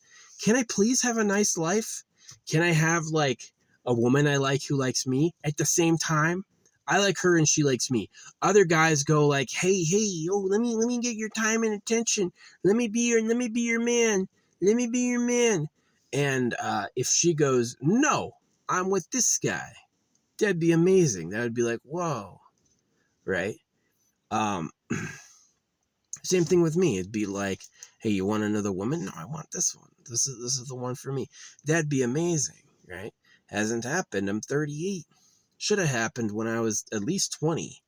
can I please have a nice life? Can I have like a woman I like who likes me at the same time? I like her and she likes me. Other guys go like, hey, yo, let me get your time and attention. Let me be your man. Let me be your man. And if she goes, no, I'm with this guy, that'd be amazing. That would be like, whoa, right? Same thing with me. It'd be like, hey, you want another woman? No, I want this one. This is the one for me. That'd be amazing, right? Hasn't happened. I'm 38. Should have happened when I was at least 20.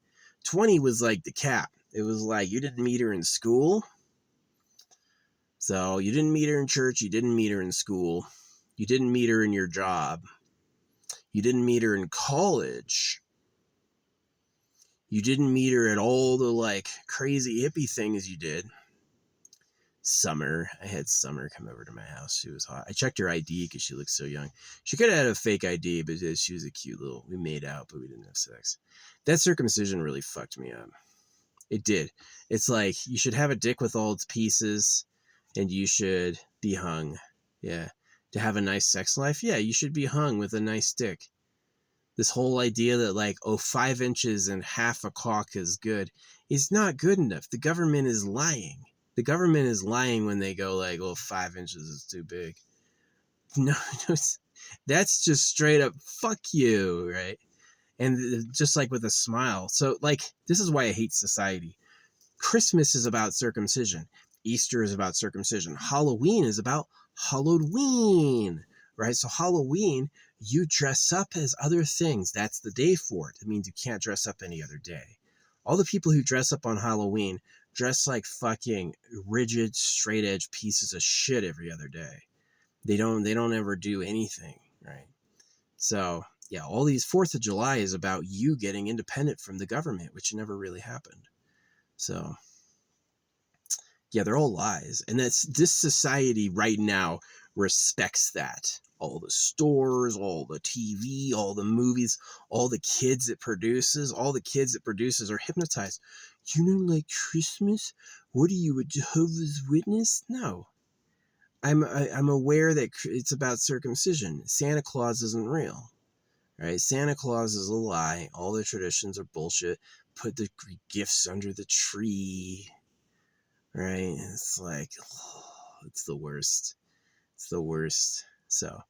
20 was like the cap. It was like, you didn't meet her in school. So you didn't meet her in church. You didn't meet her in school. You didn't meet her in your job. You didn't meet her in college. You didn't meet her at all the like crazy hippie things you did. Summer. I had Summer come over to my house. She was hot. I checked her ID because she looked so young. She could have had a fake ID, but she was a cute little... We made out, but we didn't have sex. That circumcision really fucked me up. It did. It's like, you should have a dick with all its pieces, and you should be hung. Yeah. To have a nice sex life? Yeah, you should be hung with a nice dick. This whole idea that like, 5 inches and half a cock is good is not good enough. The government is lying. The government is lying when they go like, 5 inches is too big. No, that's just straight up fuck you, right? And just like with a smile. So like, this is why I hate society. Christmas is about circumcision. Easter is about circumcision. Halloween is about Halloween, right? So Halloween, you dress up as other things. That's the day for it. It means you can't dress up any other day. All the people who dress up on Halloween dress like fucking rigid, straight edge pieces of shit every other day. They don't ever do anything, right? So yeah, all these 4th of July is about you getting independent from the government, which never really happened. So yeah, they're all lies. And that's this society right now respects that. All the stores, all the TV, all the movies, all the kids it produces, are hypnotized. You don't like Christmas? What are you, a Jehovah's Witness? No. I'm aware that it's about circumcision. Santa Claus isn't real, right? Santa Claus is a lie. All the traditions are bullshit. Put the gifts under the tree, right? It's like, it's the worst. It's the worst. So,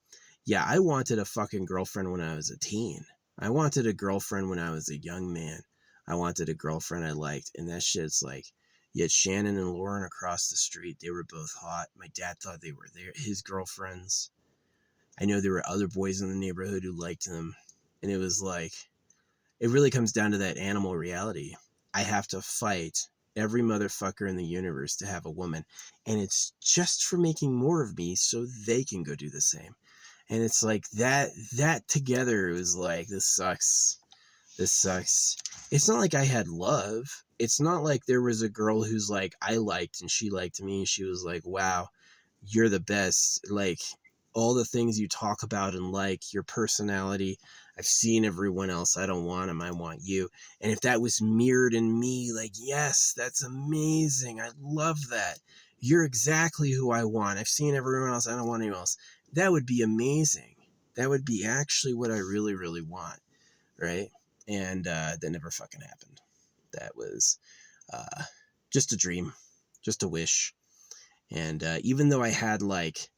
yeah, I wanted a fucking girlfriend when I was a teen. I wanted a girlfriend when I was a young man. I wanted a girlfriend I liked, and that shit's like, you had Shannon and Lauren across the street. They were both hot. My dad thought they were his girlfriends. I know there were other boys in the neighborhood who liked them. And it was like, it really comes down to that animal reality. I have to fight every motherfucker in the universe to have a woman. And it's just for making more of me so they can go do the same. And it's like that together was like, this sucks. It's not like I had love. It's not like there was a girl who's like, I liked and she liked me. She was like, wow, you're the best. Like, all the things you talk about and like, your personality, I've seen everyone else. I don't want them. I want you. And if that was mirrored in me, like, yes, that's amazing. I love that. You're exactly who I want. I've seen everyone else. I don't want anyone else. That would be amazing. That would be actually what I really, really want. Right? And that never fucking happened. That was just a dream, just a wish. And even though I had like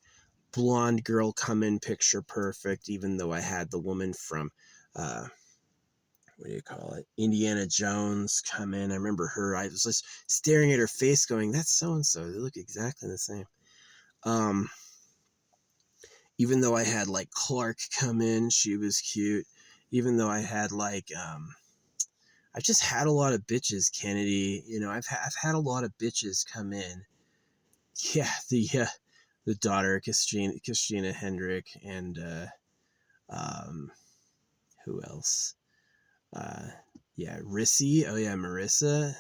blonde girl come in picture perfect, even though I had the woman from what do you call it, Indiana Jones come in, I remember her, I was just staring at her face going, that's so and so, they look exactly the same. Even though I had like Clark come in, she was cute. Even though I had like I've just had a lot of bitches, Kennedy. You know, I've had a lot of bitches come in. Yeah, the daughter Christina Hendrick, and who else? Yeah, Rissy. Oh yeah, Marissa.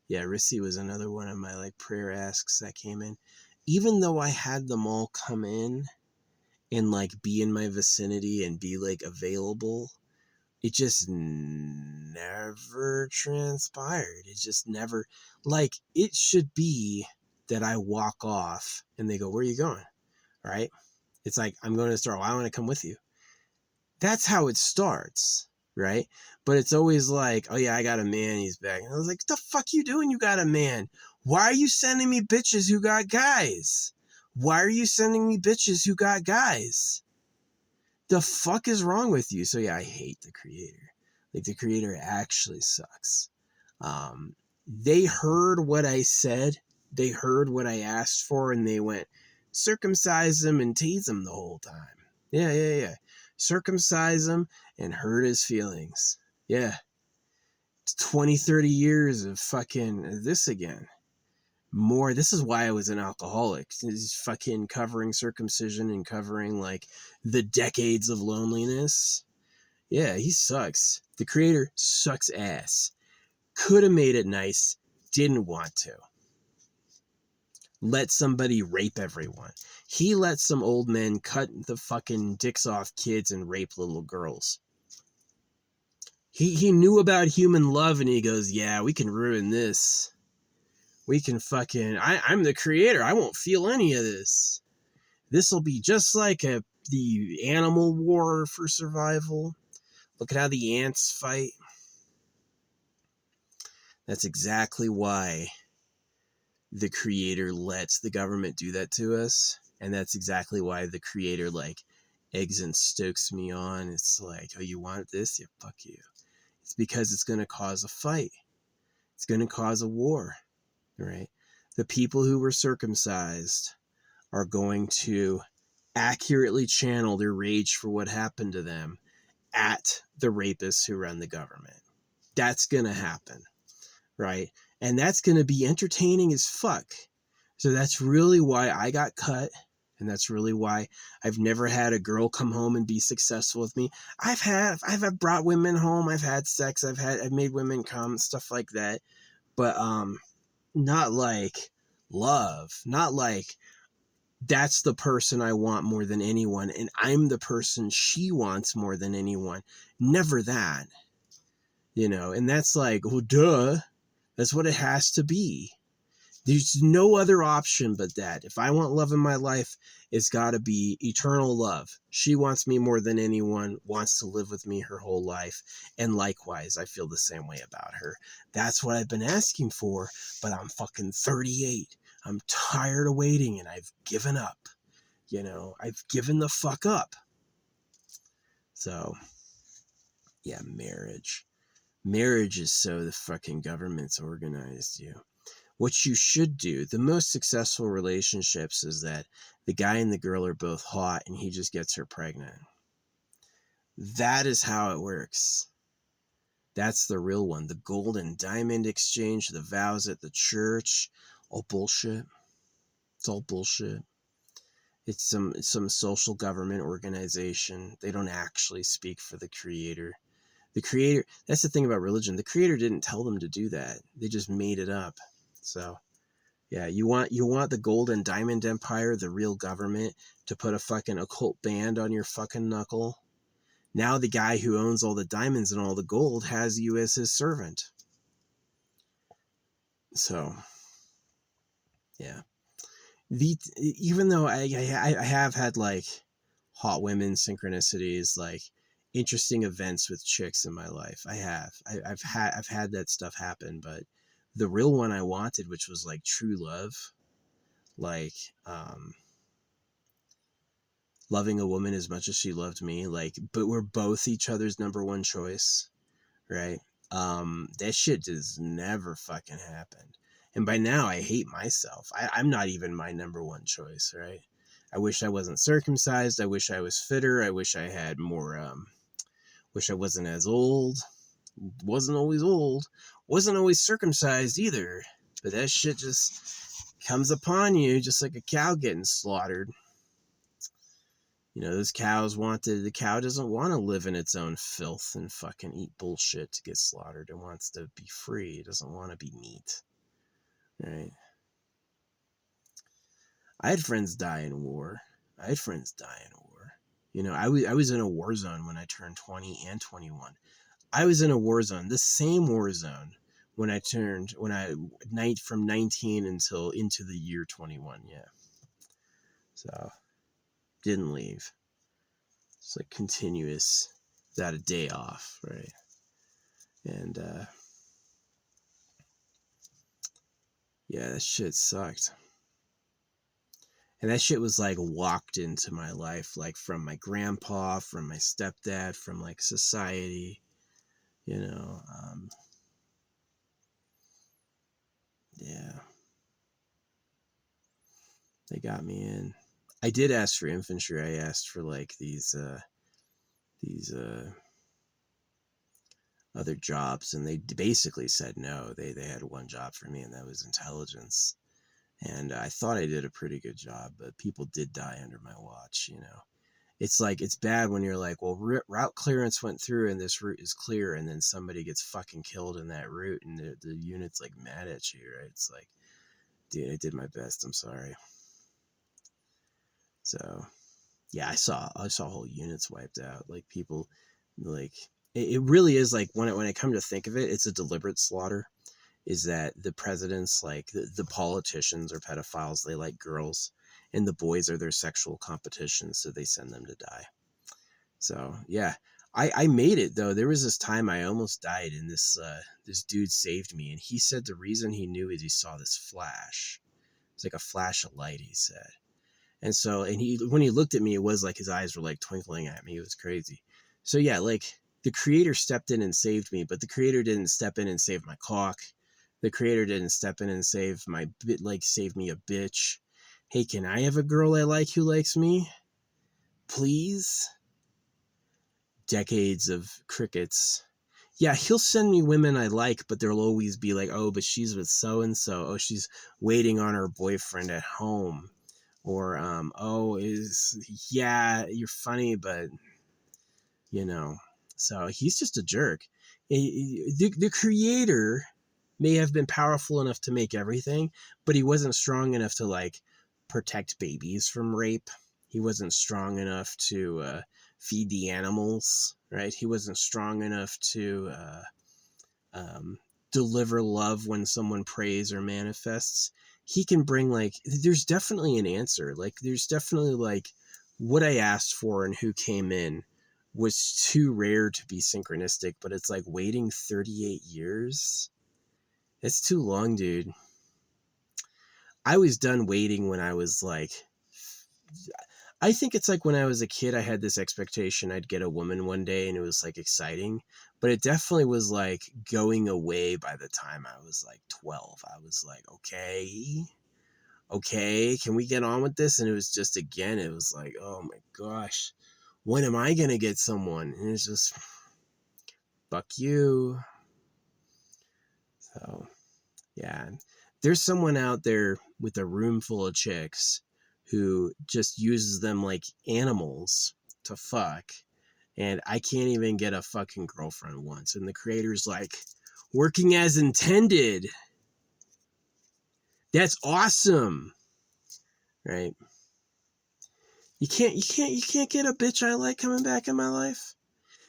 Yeah, Rissy was another one of my like prayer asks that came in. Even though I had them all come in and like be in my vicinity and be like available, it just never transpired. It just never, like, it should be that I walk off and they go, where are you going? Right? It's like, I'm going to the store. Well, I want to come with you. That's how it starts. Right? But it's always like, oh yeah, I got a man. He's back. And I was like, what the fuck you doing? You got a man. Why are you sending me bitches who got guys? Why are you sending me bitches who got guys? The fuck is wrong with you? So yeah, I hate the creator. Like, the creator actually sucks. They heard what I said. They heard what I asked for, and they went, circumcise him and tease him the whole time. Yeah. Circumcise him and hurt his feelings. Yeah. 20, 30 years of fucking this again. More. This is why I was an alcoholic. Is fucking covering circumcision and covering like the decades of loneliness. Yeah, he sucks. The creator sucks ass. Could have made it nice. Didn't want to. Let somebody rape everyone. He let some old men cut the fucking dicks off kids and rape little girls. He knew about human love and he goes, yeah, we can ruin this. We can fucking, I'm the creator. I won't feel any of this. This will be just like the animal war for survival. Look at how the ants fight. That's exactly why the creator lets the government do that to us. And that's exactly why the creator like eggs and stokes me on. It's like, oh, you want this? Yeah, fuck you. It's because it's going to cause a fight. It's going to cause a war, right? The people who were circumcised are going to accurately channel their rage for what happened to them at the rapists who run the government. That's going to happen, right? And that's going to be entertaining as fuck. So that's really why I got cut. And that's really why I've never had a girl come home and be successful with me. I've brought women home. I've had sex. I've made women come, stuff like that. But not like love, not like that's the person I want more than anyone, and I'm the person she wants more than anyone. Never that, and that's like, well, duh, that's what it has to be. There's no other option but that. If I want love in my life, it's got to be eternal love. She wants me more than anyone, wants to live with me her whole life. And likewise, I feel the same way about her. That's what I've been asking for, but I'm fucking 38. I'm tired of waiting and I've given up. I've given the fuck up. So, yeah, marriage. Marriage is so the fucking government's organized you. What you should do, the most successful relationships is that the guy and the girl are both hot and he just gets her pregnant. That is how it works. That's the real one. The gold and diamond exchange, the vows at the church, all bullshit. It's all bullshit. It's some social government organization. They don't actually speak for the creator. The creator, that's the thing about religion. The creator didn't tell them to do that. They just made it up. So, yeah, you want the gold and diamond empire, the real government, to put a fucking occult band on your fucking knuckle. Now the guy who owns all the diamonds and all the gold has you as his servant. So, yeah. Even though I have had like hot women synchronicities, like interesting events with chicks in my life, I've had that stuff happen, but the real one I wanted, which was like true love, like loving a woman as much as she loved me, like, but we're both each other's number one choice, right? That shit just never fucking happened. And by now I hate myself. I'm not even my number one choice, right? I wish I wasn't circumcised. I wish I was fitter. I wish I had more, wish I wasn't as old. Wasn't always old. Wasn't always circumcised either. But that shit just comes upon you just like a cow getting slaughtered. Those cows the cow doesn't want to live in its own filth and fucking eat bullshit to get slaughtered. It wants to be free. It doesn't want to be meat. Right? I had friends die in war. I was in a war zone when I turned 20 and 21. I was in a war zone, the same war zone from 19 until into the year 21. Yeah. So, didn't leave. It's like continuous, without a day off, right? And yeah, that shit sucked. And that shit was like walked into my life, like from my grandpa, from my stepdad, from like society, yeah. They got me in. I did ask for infantry. I asked for like these other jobs, and they basically said no. They had one job for me, and that was intelligence. And I thought I did a pretty good job, but people did die under my watch. It's like, it's bad when you're like, well, route clearance went through and this route is clear, and then somebody gets fucking killed in that route, and the unit's like mad at you, right? It's like, dude, I did my best. I'm sorry. So, yeah, I saw whole units wiped out. Like, people, like, it really is like, when I come to think of it, it's a deliberate slaughter. Is that the presidents, like the politicians are pedophiles, they like girls, and the boys are their sexual competition, so they send them to die. So yeah, I made it though. There was this time I almost died, and this dude saved me, and he said the reason he knew is he saw this flash. It's like a flash of light, he said. And so, and when he looked at me, it was like his eyes were like twinkling at me. It was crazy. So yeah, like the creator stepped in and saved me, but the creator didn't step in and save my cock. The creator didn't step in and save me a bitch. Hey, can I have a girl I like who likes me? Please? Decades of crickets. Yeah, he'll send me women I like, but there'll always be like, oh, but she's with so-and-so. Oh, she's waiting on her boyfriend at home. Or, yeah, you're funny, but, so he's just a jerk. The creator may have been powerful enough to make everything, but he wasn't strong enough to like protect babies from rape. He wasn't strong enough to feed the animals, right? He wasn't strong enough to um, deliver love when someone prays or manifests. He can bring, like, there's definitely an answer. Like, there's definitely, like, what I asked for and who came in was too rare to be synchronistic, but it's like waiting 38 years. It's too long, dude. I was done waiting when I was like, I think it's like when I was a kid, I had this expectation I'd get a woman one day and it was like exciting, but it definitely was like going away by the time I was like 12. I was like, okay, can we get on with this? And it was just, again, it was like, oh my gosh, when am I going to get someone? And it's just, fuck you. So, yeah, there's someone out there with a room full of chicks who just uses them like animals to fuck. And I can't even get a fucking girlfriend once. And the creator's like, working as intended. That's awesome. Right? You can't get a bitch I like coming back in my life.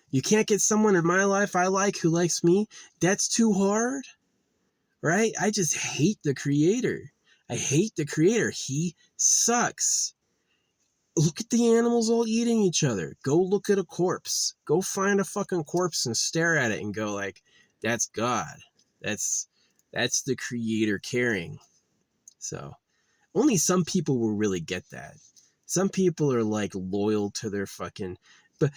You can't get someone in my life I like who likes me. That's too hard. Right? I just hate the creator. I hate the creator. He sucks. Look at the animals all eating each other. Go look at a corpse. Go find a fucking corpse and stare at it and go like, that's God. That's the creator caring. So only some people will really get that. Some people are like loyal to their fucking, but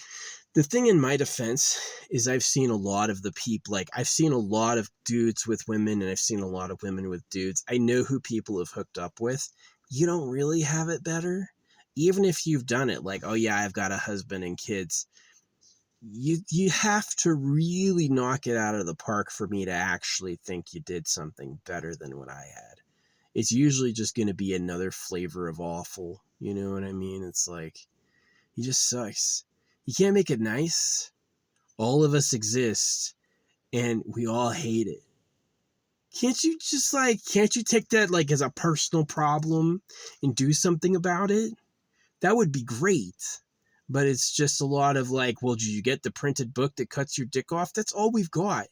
the thing in my defense is I've seen a lot of the people, like I've seen a lot of dudes with women and I've seen a lot of women with dudes. I know who people have hooked up with. You don't really have it better. Even if you've done it, like, oh yeah, I've got a husband and kids. You have to really knock it out of the park for me to actually think you did something better than what I had. It's usually just going to be another flavor of awful. You know what I mean? It's like, he just sucks. You can't make it nice. All of us exist and we all hate it. Can't you take that like as a personal problem and do something about it? That would be great. But it's just a lot of like, well, did you get the printed book that cuts your dick off? That's all we've got.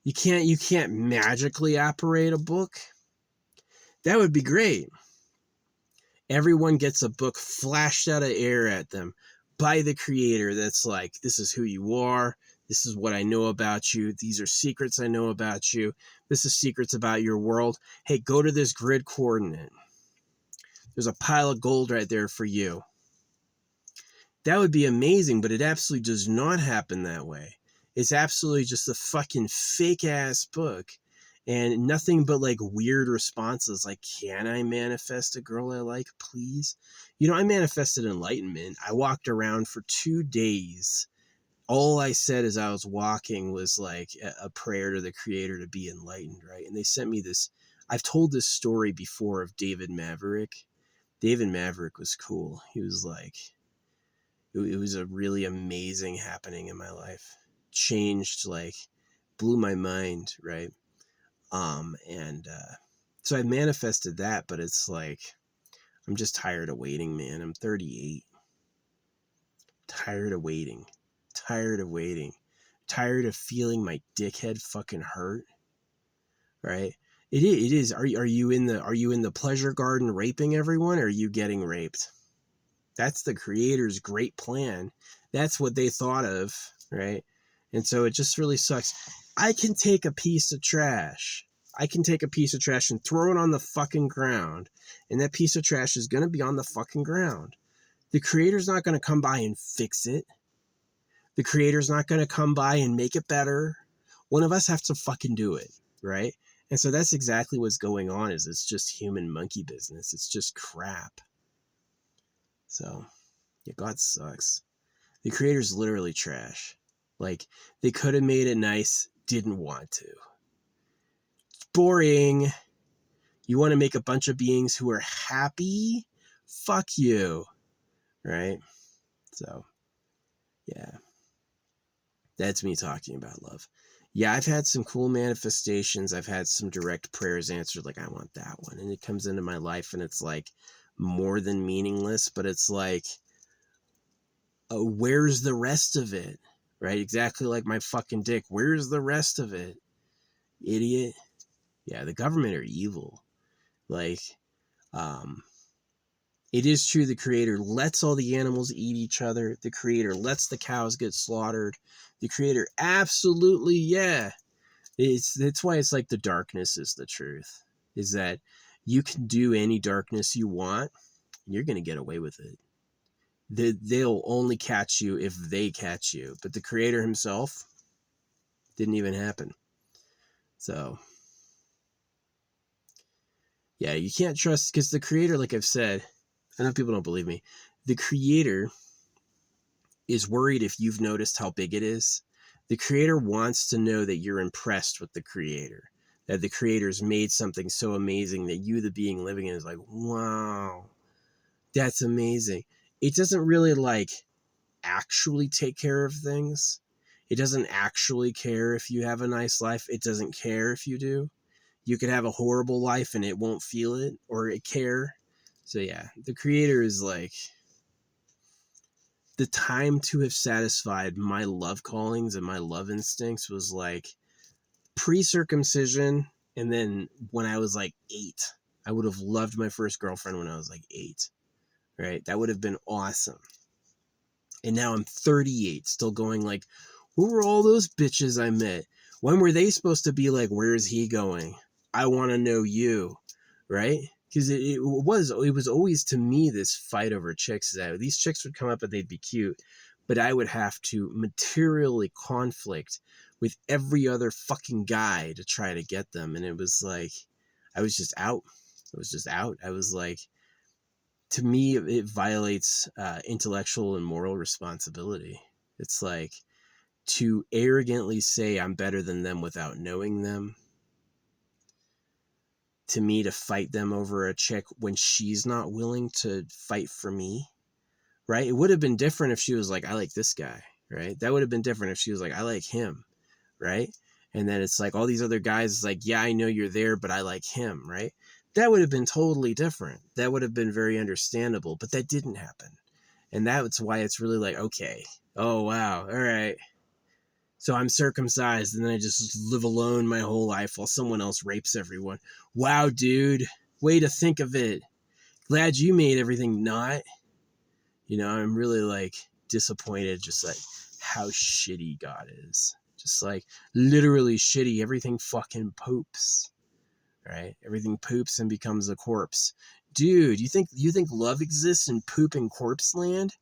You can't magically apparate a book. That would be great. Everyone gets a book flashed out of air at them by the creator that's like, this is who you are. This is what I know about you. These are secrets I know about you. This is secrets about your world. Hey, go to this grid coordinate. There's a pile of gold right there for you. That would be amazing, but it absolutely does not happen that way. It's absolutely just a fucking fake ass book and nothing but like weird responses like, can I manifest a girl I like, please? You know, I manifested enlightenment. I walked around for 2 days. All I said as I was walking was like a prayer to the creator to be enlightened, right? And they sent me this. I've told this story before of David Maverick. David Maverick was cool. He was like, it was a really amazing happening in my life. Changed, like, blew my mind, right? So I manifested that, but it's like, I'm just tired of waiting, man. I'm 38. Tired of waiting. Tired of waiting. Tired of feeling my dickhead fucking hurt. Right? It is. Are you in the pleasure garden raping everyone, or are you getting raped? That's the creator's great plan. That's what they thought of, right? And so it just really sucks. I can take a piece of trash. And throw it on the fucking ground. And that piece of trash is going to be on the fucking ground. The creator's not going to come by and fix it. The creator's not going to come by and make it better. One of us have to fucking do it, right? And so that's exactly what's going on. Is it's just human monkey business. It's just crap. So, yeah, God sucks. The creator's literally trash. Like, they could have made it nice, didn't want to. It's boring. You want to make a bunch of beings who are happy? Fuck you. Right? So, yeah. That's me talking about love. Yeah, I've had some cool manifestations. I've had some direct prayers answered, like, I want that one. And it comes into my life and it's like more than meaningless, but it's like, where's the rest of it? Right? Exactly like my fucking dick. Where's the rest of it? Idiot. Yeah, the government are evil. Like, um, it is true the creator lets all the animals eat each other. The creator lets the cows get slaughtered. The creator absolutely, yeah. That's why it's like the darkness is the truth. Is that you can do any darkness you want, and you're gonna get away with it. They'll only catch you if they catch you. But the creator himself didn't even happen. So yeah, you can't trust, because the creator, like I've said, I know people don't believe me. The creator is worried if you've noticed how big it is. The creator wants to know that you're impressed with the creator, that the creator's made something so amazing that you, the being living in, is like, wow, that's amazing. It doesn't really like actually take care of things. It doesn't actually care if you have a nice life. It doesn't care if you do. You could have a horrible life and it won't feel it or it care. So yeah, the creator is like, the time to have satisfied my love callings and my love instincts was like pre-circumcision. And then when I was like 8, I would have loved my first girlfriend when I was like 8, right? That would have been awesome. And now I'm 38, still going like, who were all those bitches I met? When were they supposed to be like, where's he going? I want to know you, right? Because it was always to me this fight over chicks. That these chicks would come up and they'd be cute, but I would have to materially conflict with every other fucking guy to try to get them. And it was like, I was just out. I was just out. I was like, to me, it violates intellectual and moral responsibility. It's like to arrogantly say I'm better than them without knowing them. To me, to fight them over a chick when she's not willing to fight for me, right? It would have been different if she was like, I like this guy, right? That would have been different if she was like, I like him, right? And then it's like all these other guys, like, yeah, I know you're there, but I like him, right? That would have been totally different. That would have been very understandable, but that didn't happen. And that's why it's really like, okay, oh, wow, all right. So I'm circumcised and then I just live alone my whole life while someone else rapes everyone. Wow, dude, way to think of it. Glad you made everything not. You know, I'm really like disappointed just like how shitty God is. Just like literally shitty. Everything fucking poops. Right? Everything poops and becomes a corpse. Dude, you think love exists in poop and corpse land?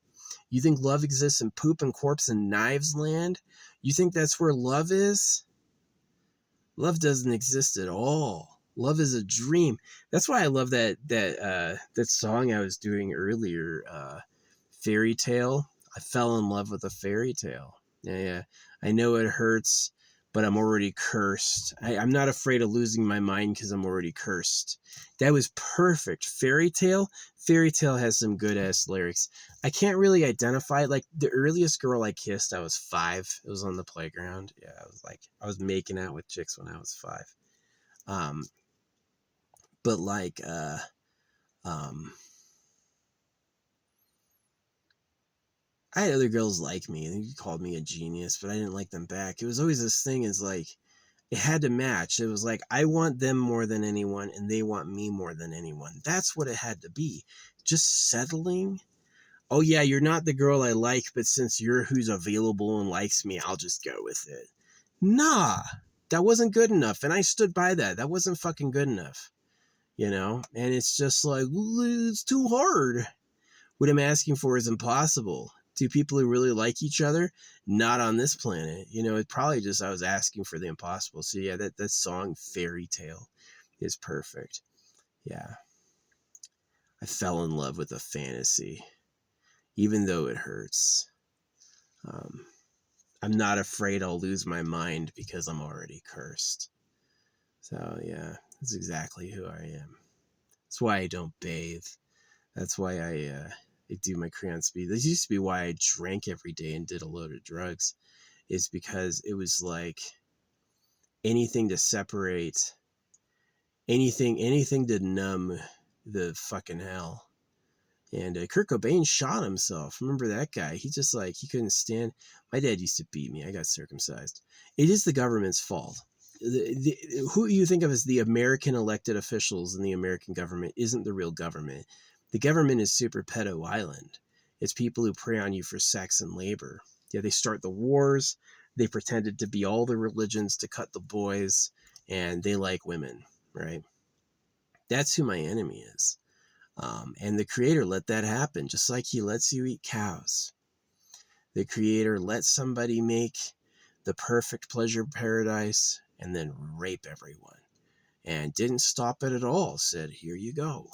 You think love exists in poop and corpse and knives land? You think that's where love is? Love doesn't exist at all. Love is a dream. That's why I love that song I was doing earlier, Fairy Tale. I fell in love with a fairy tale. Yeah, yeah. I know it hurts, but I'm already cursed. I'm not afraid of losing my mind because I'm already cursed. That was perfect. Fairy Tale. Fairy Tale has some good ass lyrics. I can't really identify. Like the earliest girl I kissed, I was 5. It was on the playground. Yeah, I was making out with chicks when I was 5. Um, but like um I had other girls like me, and you called me a genius, but I didn't like them back. It was always this thing is like, it had to match. It was like, I want them more than anyone, and they want me more than anyone. That's what it had to be. Just settling. Oh, yeah, you're not the girl I like, but since you're who's available and likes me, I'll just go with it. Nah, that wasn't good enough. And I stood by that. That wasn't fucking good enough, you know? And it's just like, it's too hard. What I'm asking for is impossible. Do people who really like each other? Not on this planet. You know, it probably just I was asking for the impossible. So yeah, that song Fairy Tale is perfect. Yeah. I fell in love with a fantasy, even though it hurts. Um, I'm not afraid I'll lose my mind because I'm already cursed. So yeah, that's exactly who I am. That's why I don't bathe. That's why I do my crayon speed. This used to be why I drank every day and did a load of drugs, is because it was like anything to separate, anything to numb the fucking hell. And Kurt Cobain shot himself. Remember that guy? He just like, he couldn't stand. My dad used to beat me. I got circumcised. It is the government's fault. Who you think of as the American elected officials in the American government isn't the real government. The government is super pedo island. It's people who prey on you for sex and labor. Yeah, they start the wars. They pretended to be all the religions to cut the boys, and they like women, right? That's who my enemy is. And the creator let that happen, just like he lets you eat cows. The creator let somebody make the perfect pleasure paradise and then rape everyone, and didn't stop it at all. Said, here you go.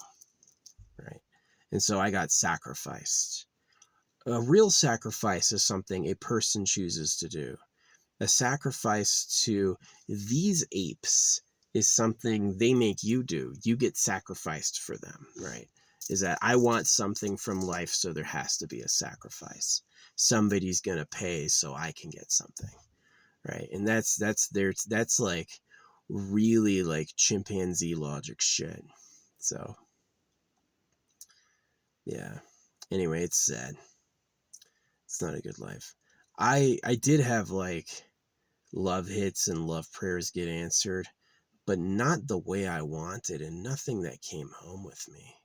Right. And so I got sacrificed. A real sacrifice is something a person chooses to do. A sacrifice to these apes is something they make you do. You get sacrificed for them, right? Is that I want something from life, so there has to be a sacrifice. Somebody's gonna pay so I can get something, right? And that's like really like chimpanzee logic shit. So yeah. Anyway, it's sad. It's not a good life. I did have like love hits and love prayers get answered, but not the way I wanted, and nothing that came home with me.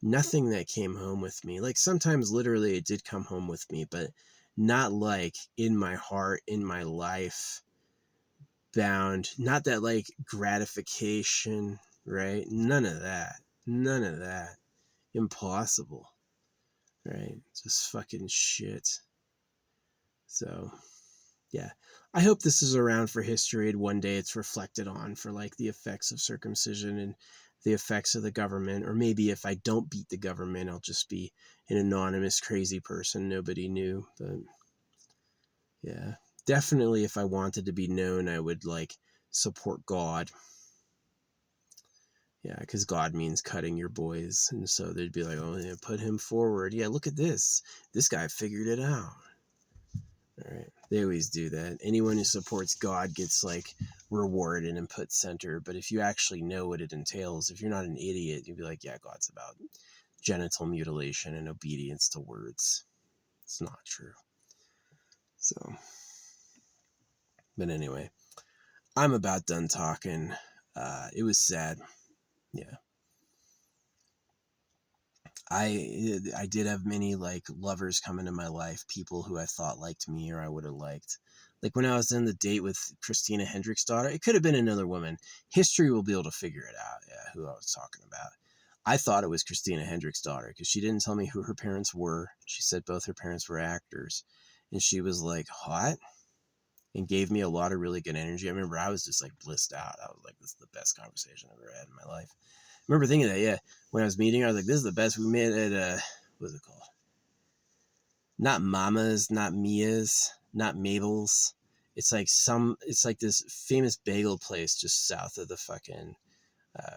Nothing that came home with me. Like sometimes literally it did come home with me, but not like in my heart, in my life, bound. Not that like gratification, right? None of that. None of that. Impossible, right? Just fucking shit. So yeah, I hope this is around for history, and one day it's reflected on for like the effects of circumcision and the effects of the government. Or maybe if I don't beat the government, I'll just be an anonymous crazy person nobody knew. But yeah, definitely if I wanted to be known, I would like support God. Yeah, because God means cutting your boys. And so they'd be like, oh, yeah, put him forward. Yeah, look at this. This guy figured it out. All right. They always do that. Anyone who supports God gets like rewarded and put center. But if you actually know what it entails, if you're not an idiot, you'd be like, yeah, God's about genital mutilation and obedience to words. It's not true. So, but anyway, I'm about done talking. It was sad. Yeah. I did have many like lovers come into my life, people who I thought liked me or I would have liked. Like when I was in the date with Christina Hendricks' daughter, it could have been another woman. History will be able to figure it out. Yeah, who I was talking about. I thought it was Christina Hendricks' daughter because she didn't tell me who her parents were. She said both her parents were actors, and she was like hot and gave me a lot of really good energy. I remember I was just like blissed out. I was like, this is the best conversation I've ever had in my life. I remember thinking that, yeah, when I was meeting her, I was like, this is the best. We met at, what's it called? Not Mama's, not Mia's, not Mabel's. It's like this famous bagel place just south of the fucking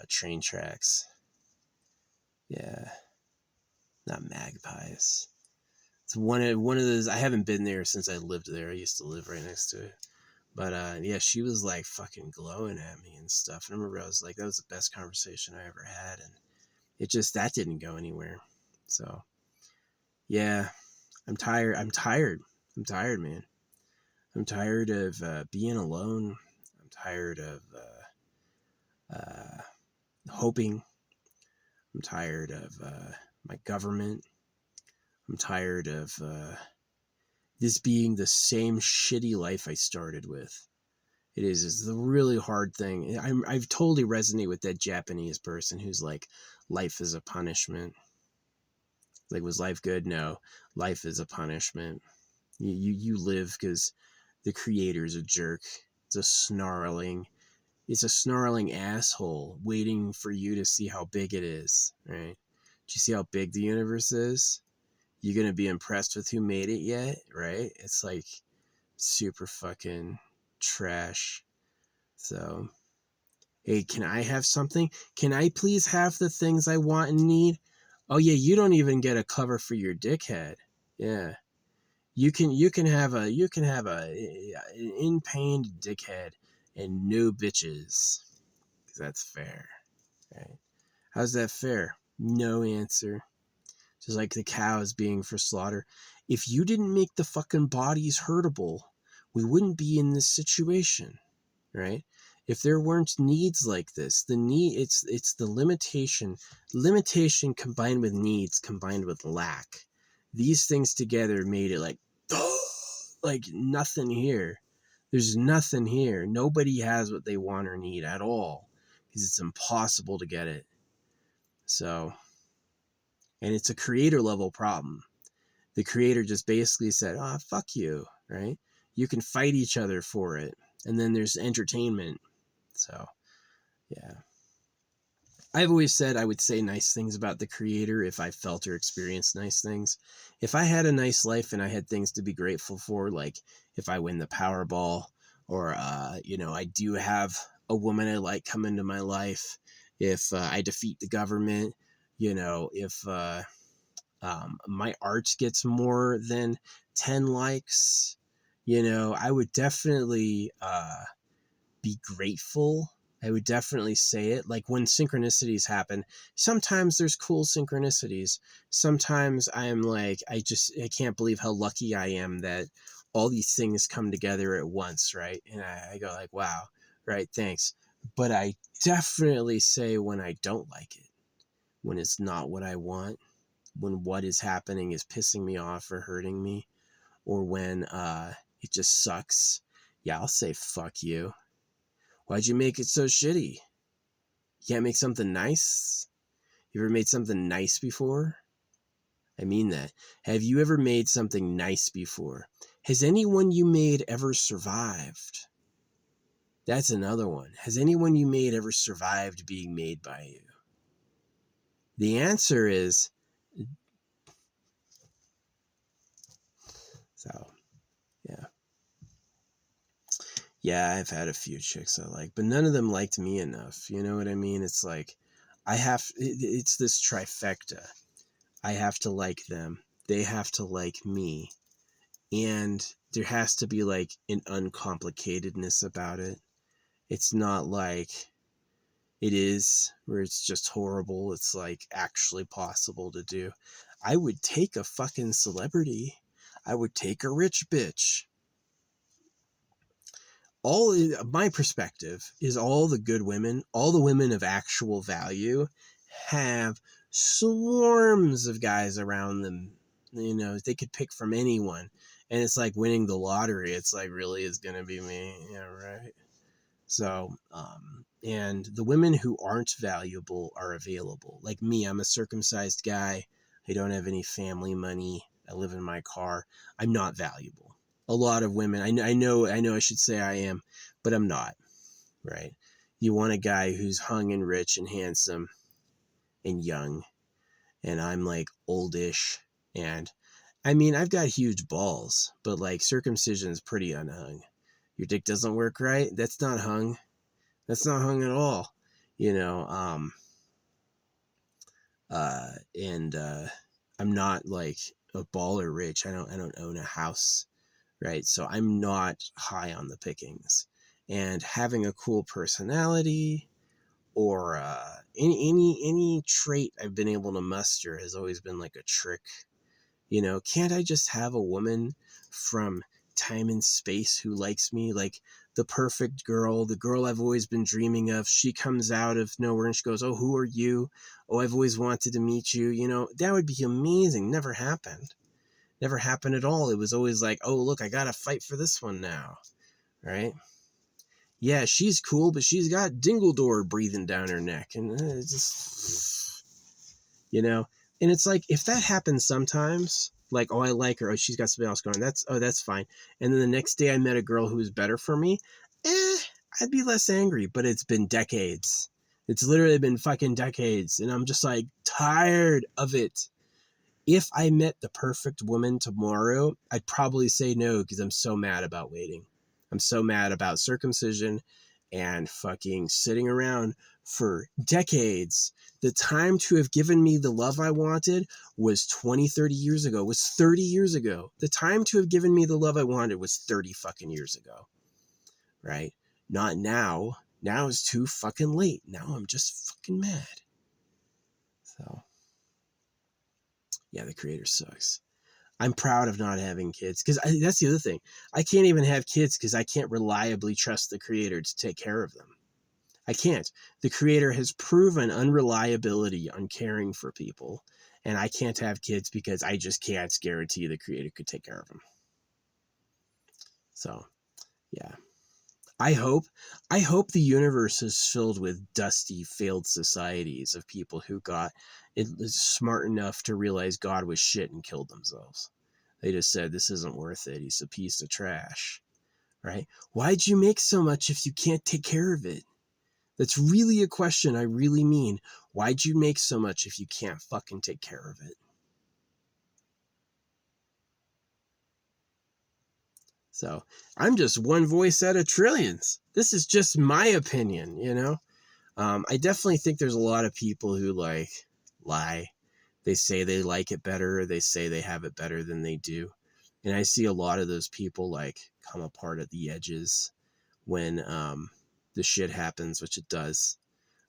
train tracks. Yeah, not Magpies. It's one of those. I haven't been there since I lived there. I used to live right next to it. But yeah, she was like fucking glowing at me and stuff. And I remember I was like, that was the best conversation I ever had. And it just, that didn't go anywhere. So yeah, I'm tired. I'm tired, man. I'm tired of being alone. I'm tired of hoping. I'm tired of my government. I'm tired of this being the same shitty life I started with. It's a really hard thing. I've totally resonate with that Japanese person who's like, life is a punishment. Like, was life good? No, life is a punishment. You live because the creator's a jerk. It's a snarling asshole waiting for you to see how big it is, right? Do you see how big the universe is? You gonna be impressed with who made it yet, right? It's like super fucking trash. So, hey, can I have something? Can I please have the things I want and need? Oh yeah, you don't even get a cover for your dickhead. Yeah. You can have an in-pain dickhead and no bitches. Because that's fair, right? How's that fair? No answer. Just like the cows being for slaughter. If you didn't make the fucking bodies hurtable, we wouldn't be in this situation, right? If there weren't needs like this, it's the limitation combined with needs combined with lack. These things together made it like nothing here. There's nothing here. Nobody has what they want or need at all because it's impossible to get it. So, and it's a creator level problem. The creator just basically said, "Oh, fuck you," right? You can fight each other for it. And then there's entertainment. So, yeah. I've always said I would say nice things about the creator if I felt or experienced nice things. If I had a nice life and I had things to be grateful for, like if I win the Powerball or, I do have a woman I like come into my life, if I defeat the government, if my art gets more than 10 likes, I would definitely be grateful. I would definitely say it. Like when synchronicities happen, sometimes there's cool synchronicities. Sometimes I'm like, I can't believe how lucky I am that all these things come together at once, right? And I go like, wow, right, thanks. But I definitely say when I don't like it, when it's not what I want, when what is happening is pissing me off or hurting me, or when it just sucks. Yeah, I'll say fuck you. Why'd you make it so shitty? You can't make something nice? You ever made something nice before? I mean that. Have you ever made something nice before? Has anyone you made ever survived? That's another one. Has anyone you made ever survived being made by you? The answer is, so, yeah. Yeah, I've had a few chicks I like, but none of them liked me enough. You know what I mean? It's like, it's this trifecta. I have to like them. They have to like me. And there has to be like an uncomplicatedness about it. It's not like it is where it's just horrible. It's like actually possible to do. I would take a fucking celebrity. I would take a rich bitch. All my perspective is all the good women, all the women of actual value have swarms of guys around them. They could pick from anyone. And it's like winning the lottery. It's like, really is going to be me. Yeah, right. So, and the women who aren't valuable are available. Like me, I'm a circumcised guy. I don't have any family money. I live in my car. I'm not valuable. A lot of women, I know I should say I am, but I'm not, right? You want a guy who's hung and rich and handsome and young, and I'm like oldish, and I mean, I've got huge balls, but like circumcision's pretty unhung. Your dick doesn't work right? That's not hung. That's not hung at all. And I'm not like a baller rich. I don't own a house. Right? So I'm not high on the pickings. And having a cool personality or any trait I've been able to muster has always been like a trick. Can't I just have a woman from time and space who likes me? Like the perfect girl, the girl I've always been dreaming of. She comes out of nowhere and she goes, "Oh, who are you? Oh, I've always wanted to meet you." That would be amazing. Never happened. Never happened at all. It was always like, "Oh, look, I gotta fight for this one now," right? Yeah, she's cool, but she's got Dingledore breathing down her neck, and it's just, And it's like, if that happens sometimes, like, "Oh, I like her. Oh, she's got something else going on. That's fine." And then the next day I met a girl who was better for me. I'd be less angry, but it's been decades. It's literally been fucking decades, and I'm just like tired of it. If I met the perfect woman tomorrow, I'd probably say no because I'm so mad about waiting. I'm so mad about circumcision and fucking sitting around for decades. The time to have given me the love I wanted was 20, 30 years ago, was 30 years ago. The time to have given me the love I wanted was 30 fucking years ago, right? Not now. Now is too fucking late. Now I'm just fucking mad. So, yeah, the creator sucks. I'm proud of not having kids because that's the other thing. I can't even have kids because I can't reliably trust the creator to take care of them. I can't. The creator has proven unreliability on caring for people, and I can't have kids because I just can't guarantee the creator could take care of them. So, yeah. I hope the universe is filled with dusty, failed societies of people who got smart enough to realize God was shit and killed themselves. They just said, this isn't worth it. He's a piece of trash, right? Why'd you make so much if you can't take care of it? That's really a question I really mean. Why'd you make so much if you can't fucking take care of it? So I'm just one voice out of trillions. This is just my opinion, you know? I definitely think there's a lot of people who like lie. They say they like it better. Or they say they have it better than they do. And I see a lot of those people like come apart at the edges when the shit happens, which it does,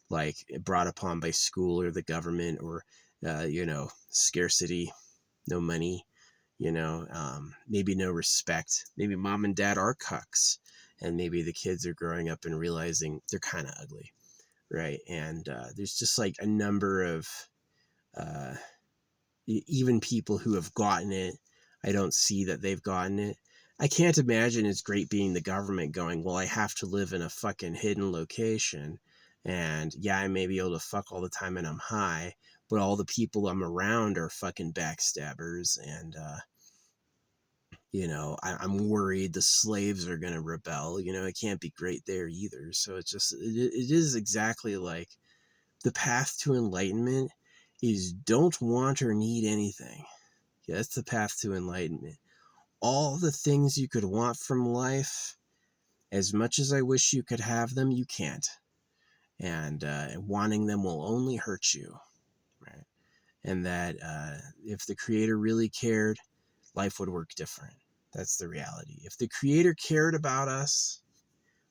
like brought upon by school or the government or, scarcity, no money, maybe no respect. Maybe mom and dad are cucks and maybe the kids are growing up and realizing they're kind of ugly. Right. And there's just like a number of uh, even people who have gotten it. I don't see that they've gotten it. I can't imagine it's great being the government going, well, I have to live in a fucking hidden location. And yeah, I may be able to fuck all the time and I'm high, but all the people I'm around are fucking backstabbers. And, I'm worried the slaves are going to rebel. It can't be great there either. So it's just, it is exactly like the path to enlightenment is don't want or need anything. Yeah, that's the path to enlightenment. All the things you could want from life, as much as I wish you could have them, you can't. And wanting them will only hurt you. Right? And that if the creator really cared, life would work different. That's the reality. If the creator cared about us,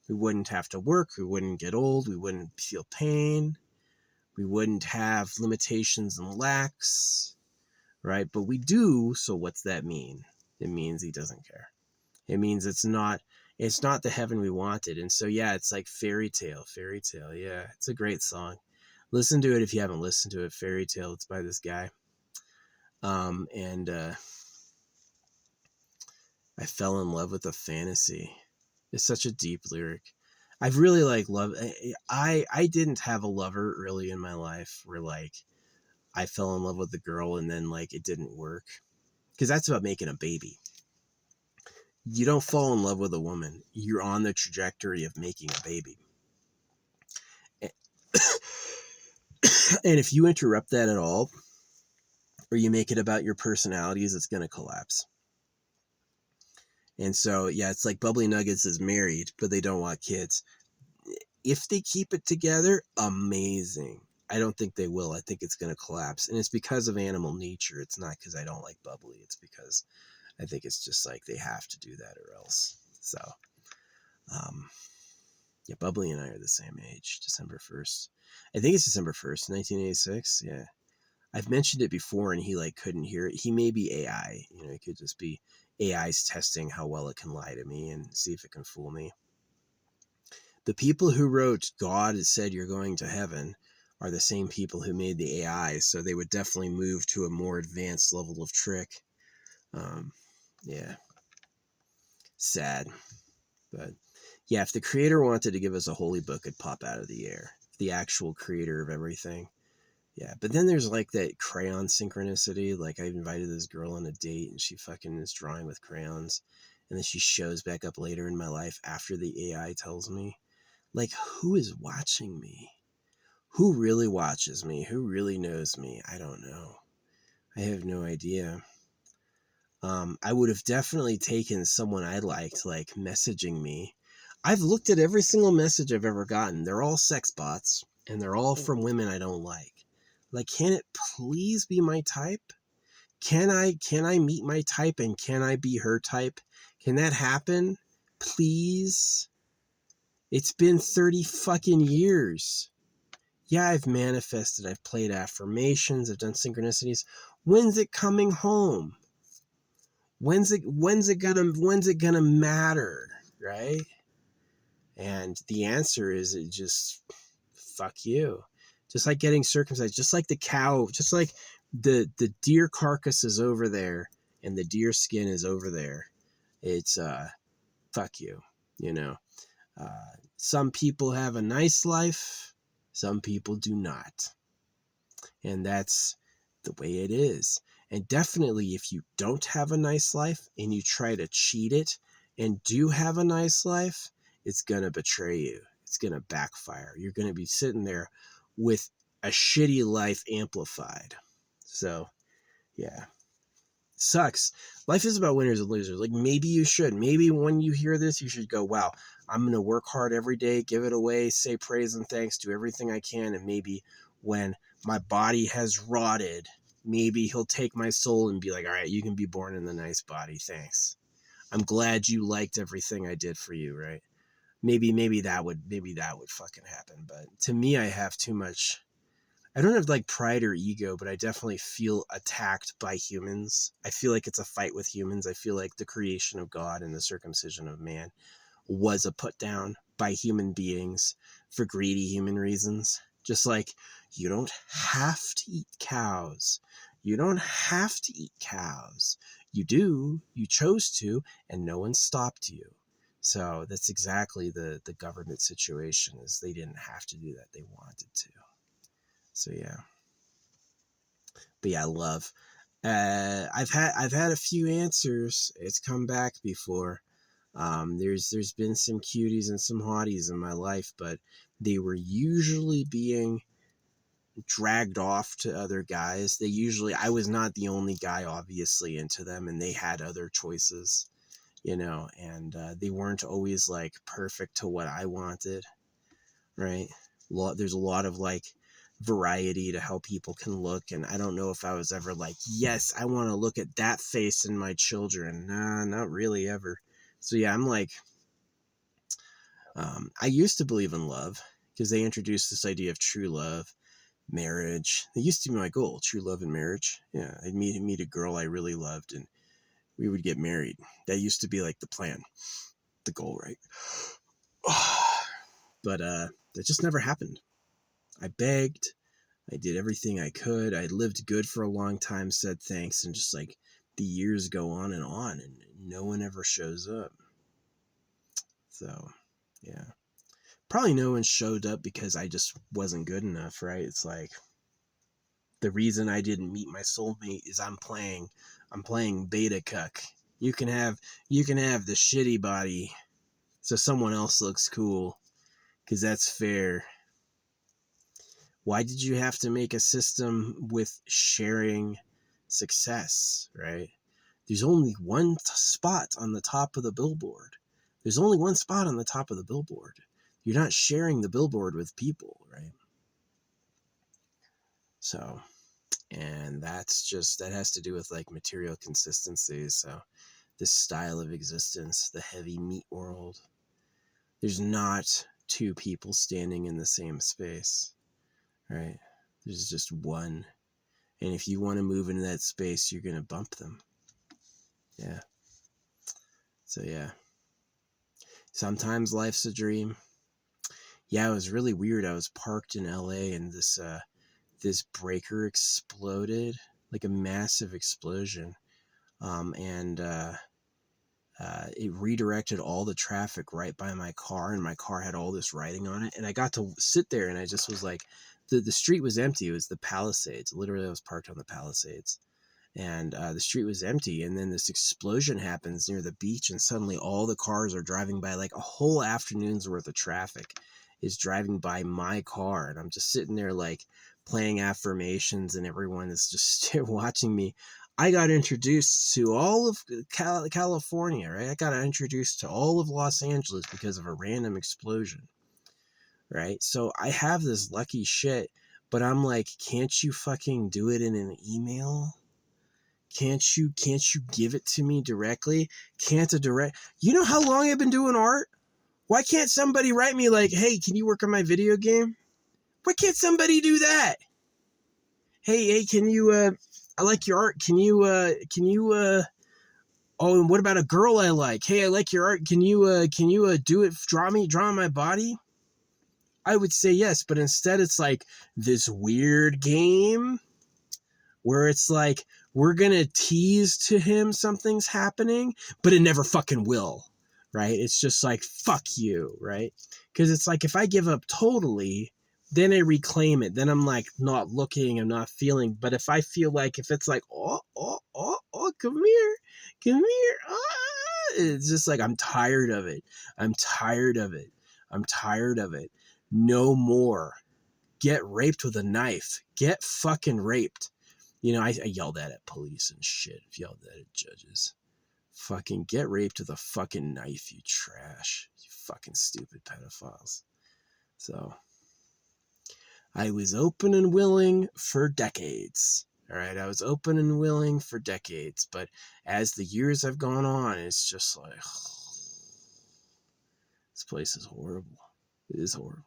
we wouldn't have to work. We wouldn't get old. We wouldn't feel pain. We wouldn't have limitations and lacks, right? But we do. So what's that mean? It means he doesn't care. It means it's not the heaven we wanted. And so, yeah, it's like fairy tale. Yeah, it's a great song. Listen to it if you haven't listened to it. Fairy Tale. It's by this guy. And I fell in love with a fantasy. It's such a deep lyric. I've really loved. I didn't have a lover early in my life where I fell in love with the girl and then it didn't work, because that's about making a baby. You don't fall in love with a woman. You're on the trajectory of making a baby. And if you interrupt that at all, or you make it about your personalities, it's going to collapse. And so, yeah, it's like Bubbly Nuggets is married, but they don't want kids. If they keep it together, amazing. I don't think they will. I think it's going to collapse. And it's because of animal nature. It's not because I don't like Bubbly. It's because I think it's just like they have to do that or else. So, yeah, Bubbly and I are the same age, December 1st. I think it's December 1st, 1986. Yeah. I've mentioned it before and he couldn't hear it. He may be AI. It could just be AI's testing how well it can lie to me and see if it can fool me. The people who wrote God said you're going to heaven are the same people who made the AI, so they would definitely move to a more advanced level of trick. Yeah. Sad. But yeah, if the creator wanted to give us a holy book, it'd pop out of the air. The actual creator of everything. Yeah, but then there's that crayon synchronicity. I invited this girl on a date and she fucking is drawing with crayons. And then she shows back up later in my life after the AI tells me. Who is watching me? Who really watches me? Who really knows me? I don't know. I have no idea. I would have definitely taken someone I liked, messaging me. I've looked at every single message I've ever gotten. They're all sex bots, and they're all from women I don't like. Can it please be my type? Can I meet my type and can I be her type? Can that happen? Please? It's been 30 fucking years. Yeah, I've manifested, I've played affirmations, I've done synchronicities. When's it coming home? When's it gonna matter, right? And the answer is, it just, fuck you. Just like getting circumcised, just like the cow, just like the deer carcass is over there and the deer skin is over there. It's fuck you, you know. Some people have a nice life, some people do not. And that's the way it is. And definitely, if you don't have a nice life and you try to cheat it and do have a nice life, it's going to betray you. It's going to backfire. You're going to be sitting there with a shitty life amplified. So, yeah. Sucks. Life is about winners and losers. Like, maybe you should. Maybe when you hear this, you should go, wow, I'm going to work hard every day, give it away, say praise and thanks, do everything I can. And maybe when my body has rotted, maybe he'll take my soul and be like, all right, you can be born in the nice body. Thanks. I'm glad you liked everything I did for you, right? Maybe that would fucking happen. But to me, I have too much. I don't have like pride or ego, but I definitely feel attacked by humans. I feel like it's a fight with humans. I feel like the creation of God and the circumcision of man was a put down by human beings for greedy human reasons. Just like, you don't have to eat cows. You don't have to eat cows. You do. You chose to, and no one stopped you. So that's exactly the government situation, is they didn't have to do that. They wanted to. So yeah. But yeah, love. I've had a few answers. It's come back before. There's been some cuties and some hotties in my life, but they were usually being dragged off to other guys. I was not the only guy obviously into them, and they had other choices, you know, and they weren't always like perfect to what I wanted, right? There's a lot of like variety to how people can look, and I don't know if I was ever like, yes, I want to look at that face in my children. Nah, not really ever. So yeah, I'm like, I used to believe in love because they introduced this idea of true love, marriage. It used to be my goal, true love and marriage. Yeah, I'd meet a girl I really loved and we would get married. That used to be like the plan, the goal, right? But that just never happened. I begged, I did everything I could. I lived good for a long time, said thanks, and just like the years go on, and no one ever shows up. So, yeah. Probably no one showed up because I just wasn't good enough, right? It's like the reason I didn't meet my soulmate is I'm playing beta cuck. You can have the shitty body so someone else looks cool, because that's fair. Why did you have to make a system with sharing success, right? There's only one spot on the top of the billboard. There's only one spot on the top of the billboard. You're not sharing the billboard with people, right? So, and that has to do with like material consistency. So this style of existence, the heavy meat world, there's not two people standing in the same space, right? There's just one. And if you want to move into that space, you're going to bump them. Yeah. So yeah. Sometimes life's a dream. Yeah, it was really weird. I was parked in LA and this breaker exploded, like a massive explosion. And it redirected all the traffic right by my car, and my car had all this writing on it. And I got to sit there and I just was like, the street was empty. It was the Palisades. Literally, I was parked on the Palisades. And the street was empty, and then this explosion happens near the beach, and suddenly all the cars are driving by. Like a whole afternoon's worth of traffic is driving by my car, and I'm just sitting there like playing affirmations, and everyone is just watching me. I got introduced to all of California, right? I got introduced to all of Los Angeles because of a random explosion, right? So I have this lucky shit, but I'm like, can't you fucking do it in an email? Can't you give it to me directly? You know how long I've been doing art? Why can't somebody write me like, hey, can you work on my video game? Why can't somebody do that? Hey, can you, I like your art. Can you, oh, and what about a girl I like? Hey, I like your art. Can you do it? Draw my body? I would say yes, but instead it's like this weird game where it's like, we're going to tease to him something's happening, but it never fucking will, right? It's just like, fuck you, right? Because it's like, if I give up totally, then I reclaim it. Then I'm like not looking, I'm not feeling. But if I feel like, if it's like, oh, come here, it's just like, I'm tired of it. I'm tired of it. I'm tired of it. No more. Get raped with a knife. Get fucking raped. You know, I yelled that at police and shit. I've yelled that at judges. Fucking get raped with a fucking knife, you trash. You fucking stupid pedophiles. So, I was open and willing for decades. All right, I was open and willing for decades. But as the years have gone on, it's just like, this place is horrible. It is horrible.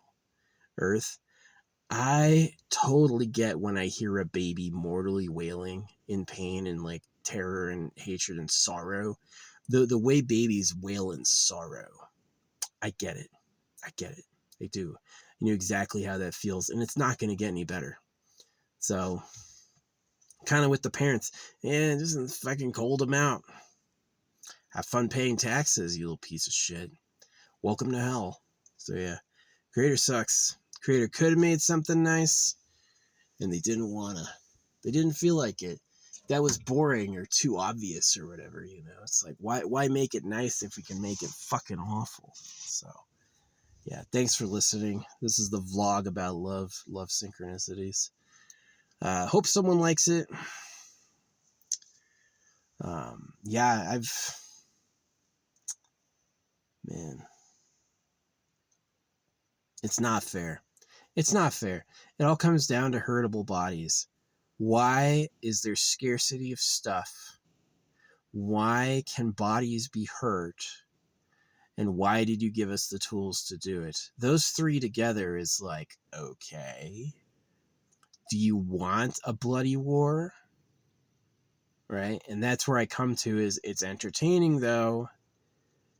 Earth, I totally get when I hear a baby mortally wailing in pain and like terror and hatred and sorrow. The way babies wail in sorrow. I get it. I get it. I do. I know exactly how that feels, and it's not going to get any better. So, kind of with the parents, just fucking cold them out. Have fun paying taxes, you little piece of shit. Welcome to hell. So yeah, Creator sucks. Creator could have made something nice, and they didn't wanna. They didn't feel like it. That was boring or too obvious or whatever, you know. It's like, why make it nice if we can make it fucking awful? So, yeah, thanks for listening. This is the vlog about love synchronicities. Hope someone likes it. Yeah, man, it's not fair. It's not fair. It all comes down to hurtable bodies. Why is there scarcity of stuff? Why can bodies be hurt? And why did you give us the tools to do it? Those three together is like, okay. Do you want a bloody war? Right? And that's where I come to is it's entertaining though.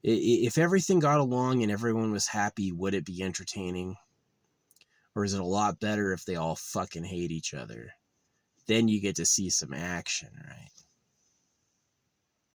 If everything got along and everyone was happy, would it be entertaining? Or is it a lot better if they all fucking hate each other? Then you get to see some action, right?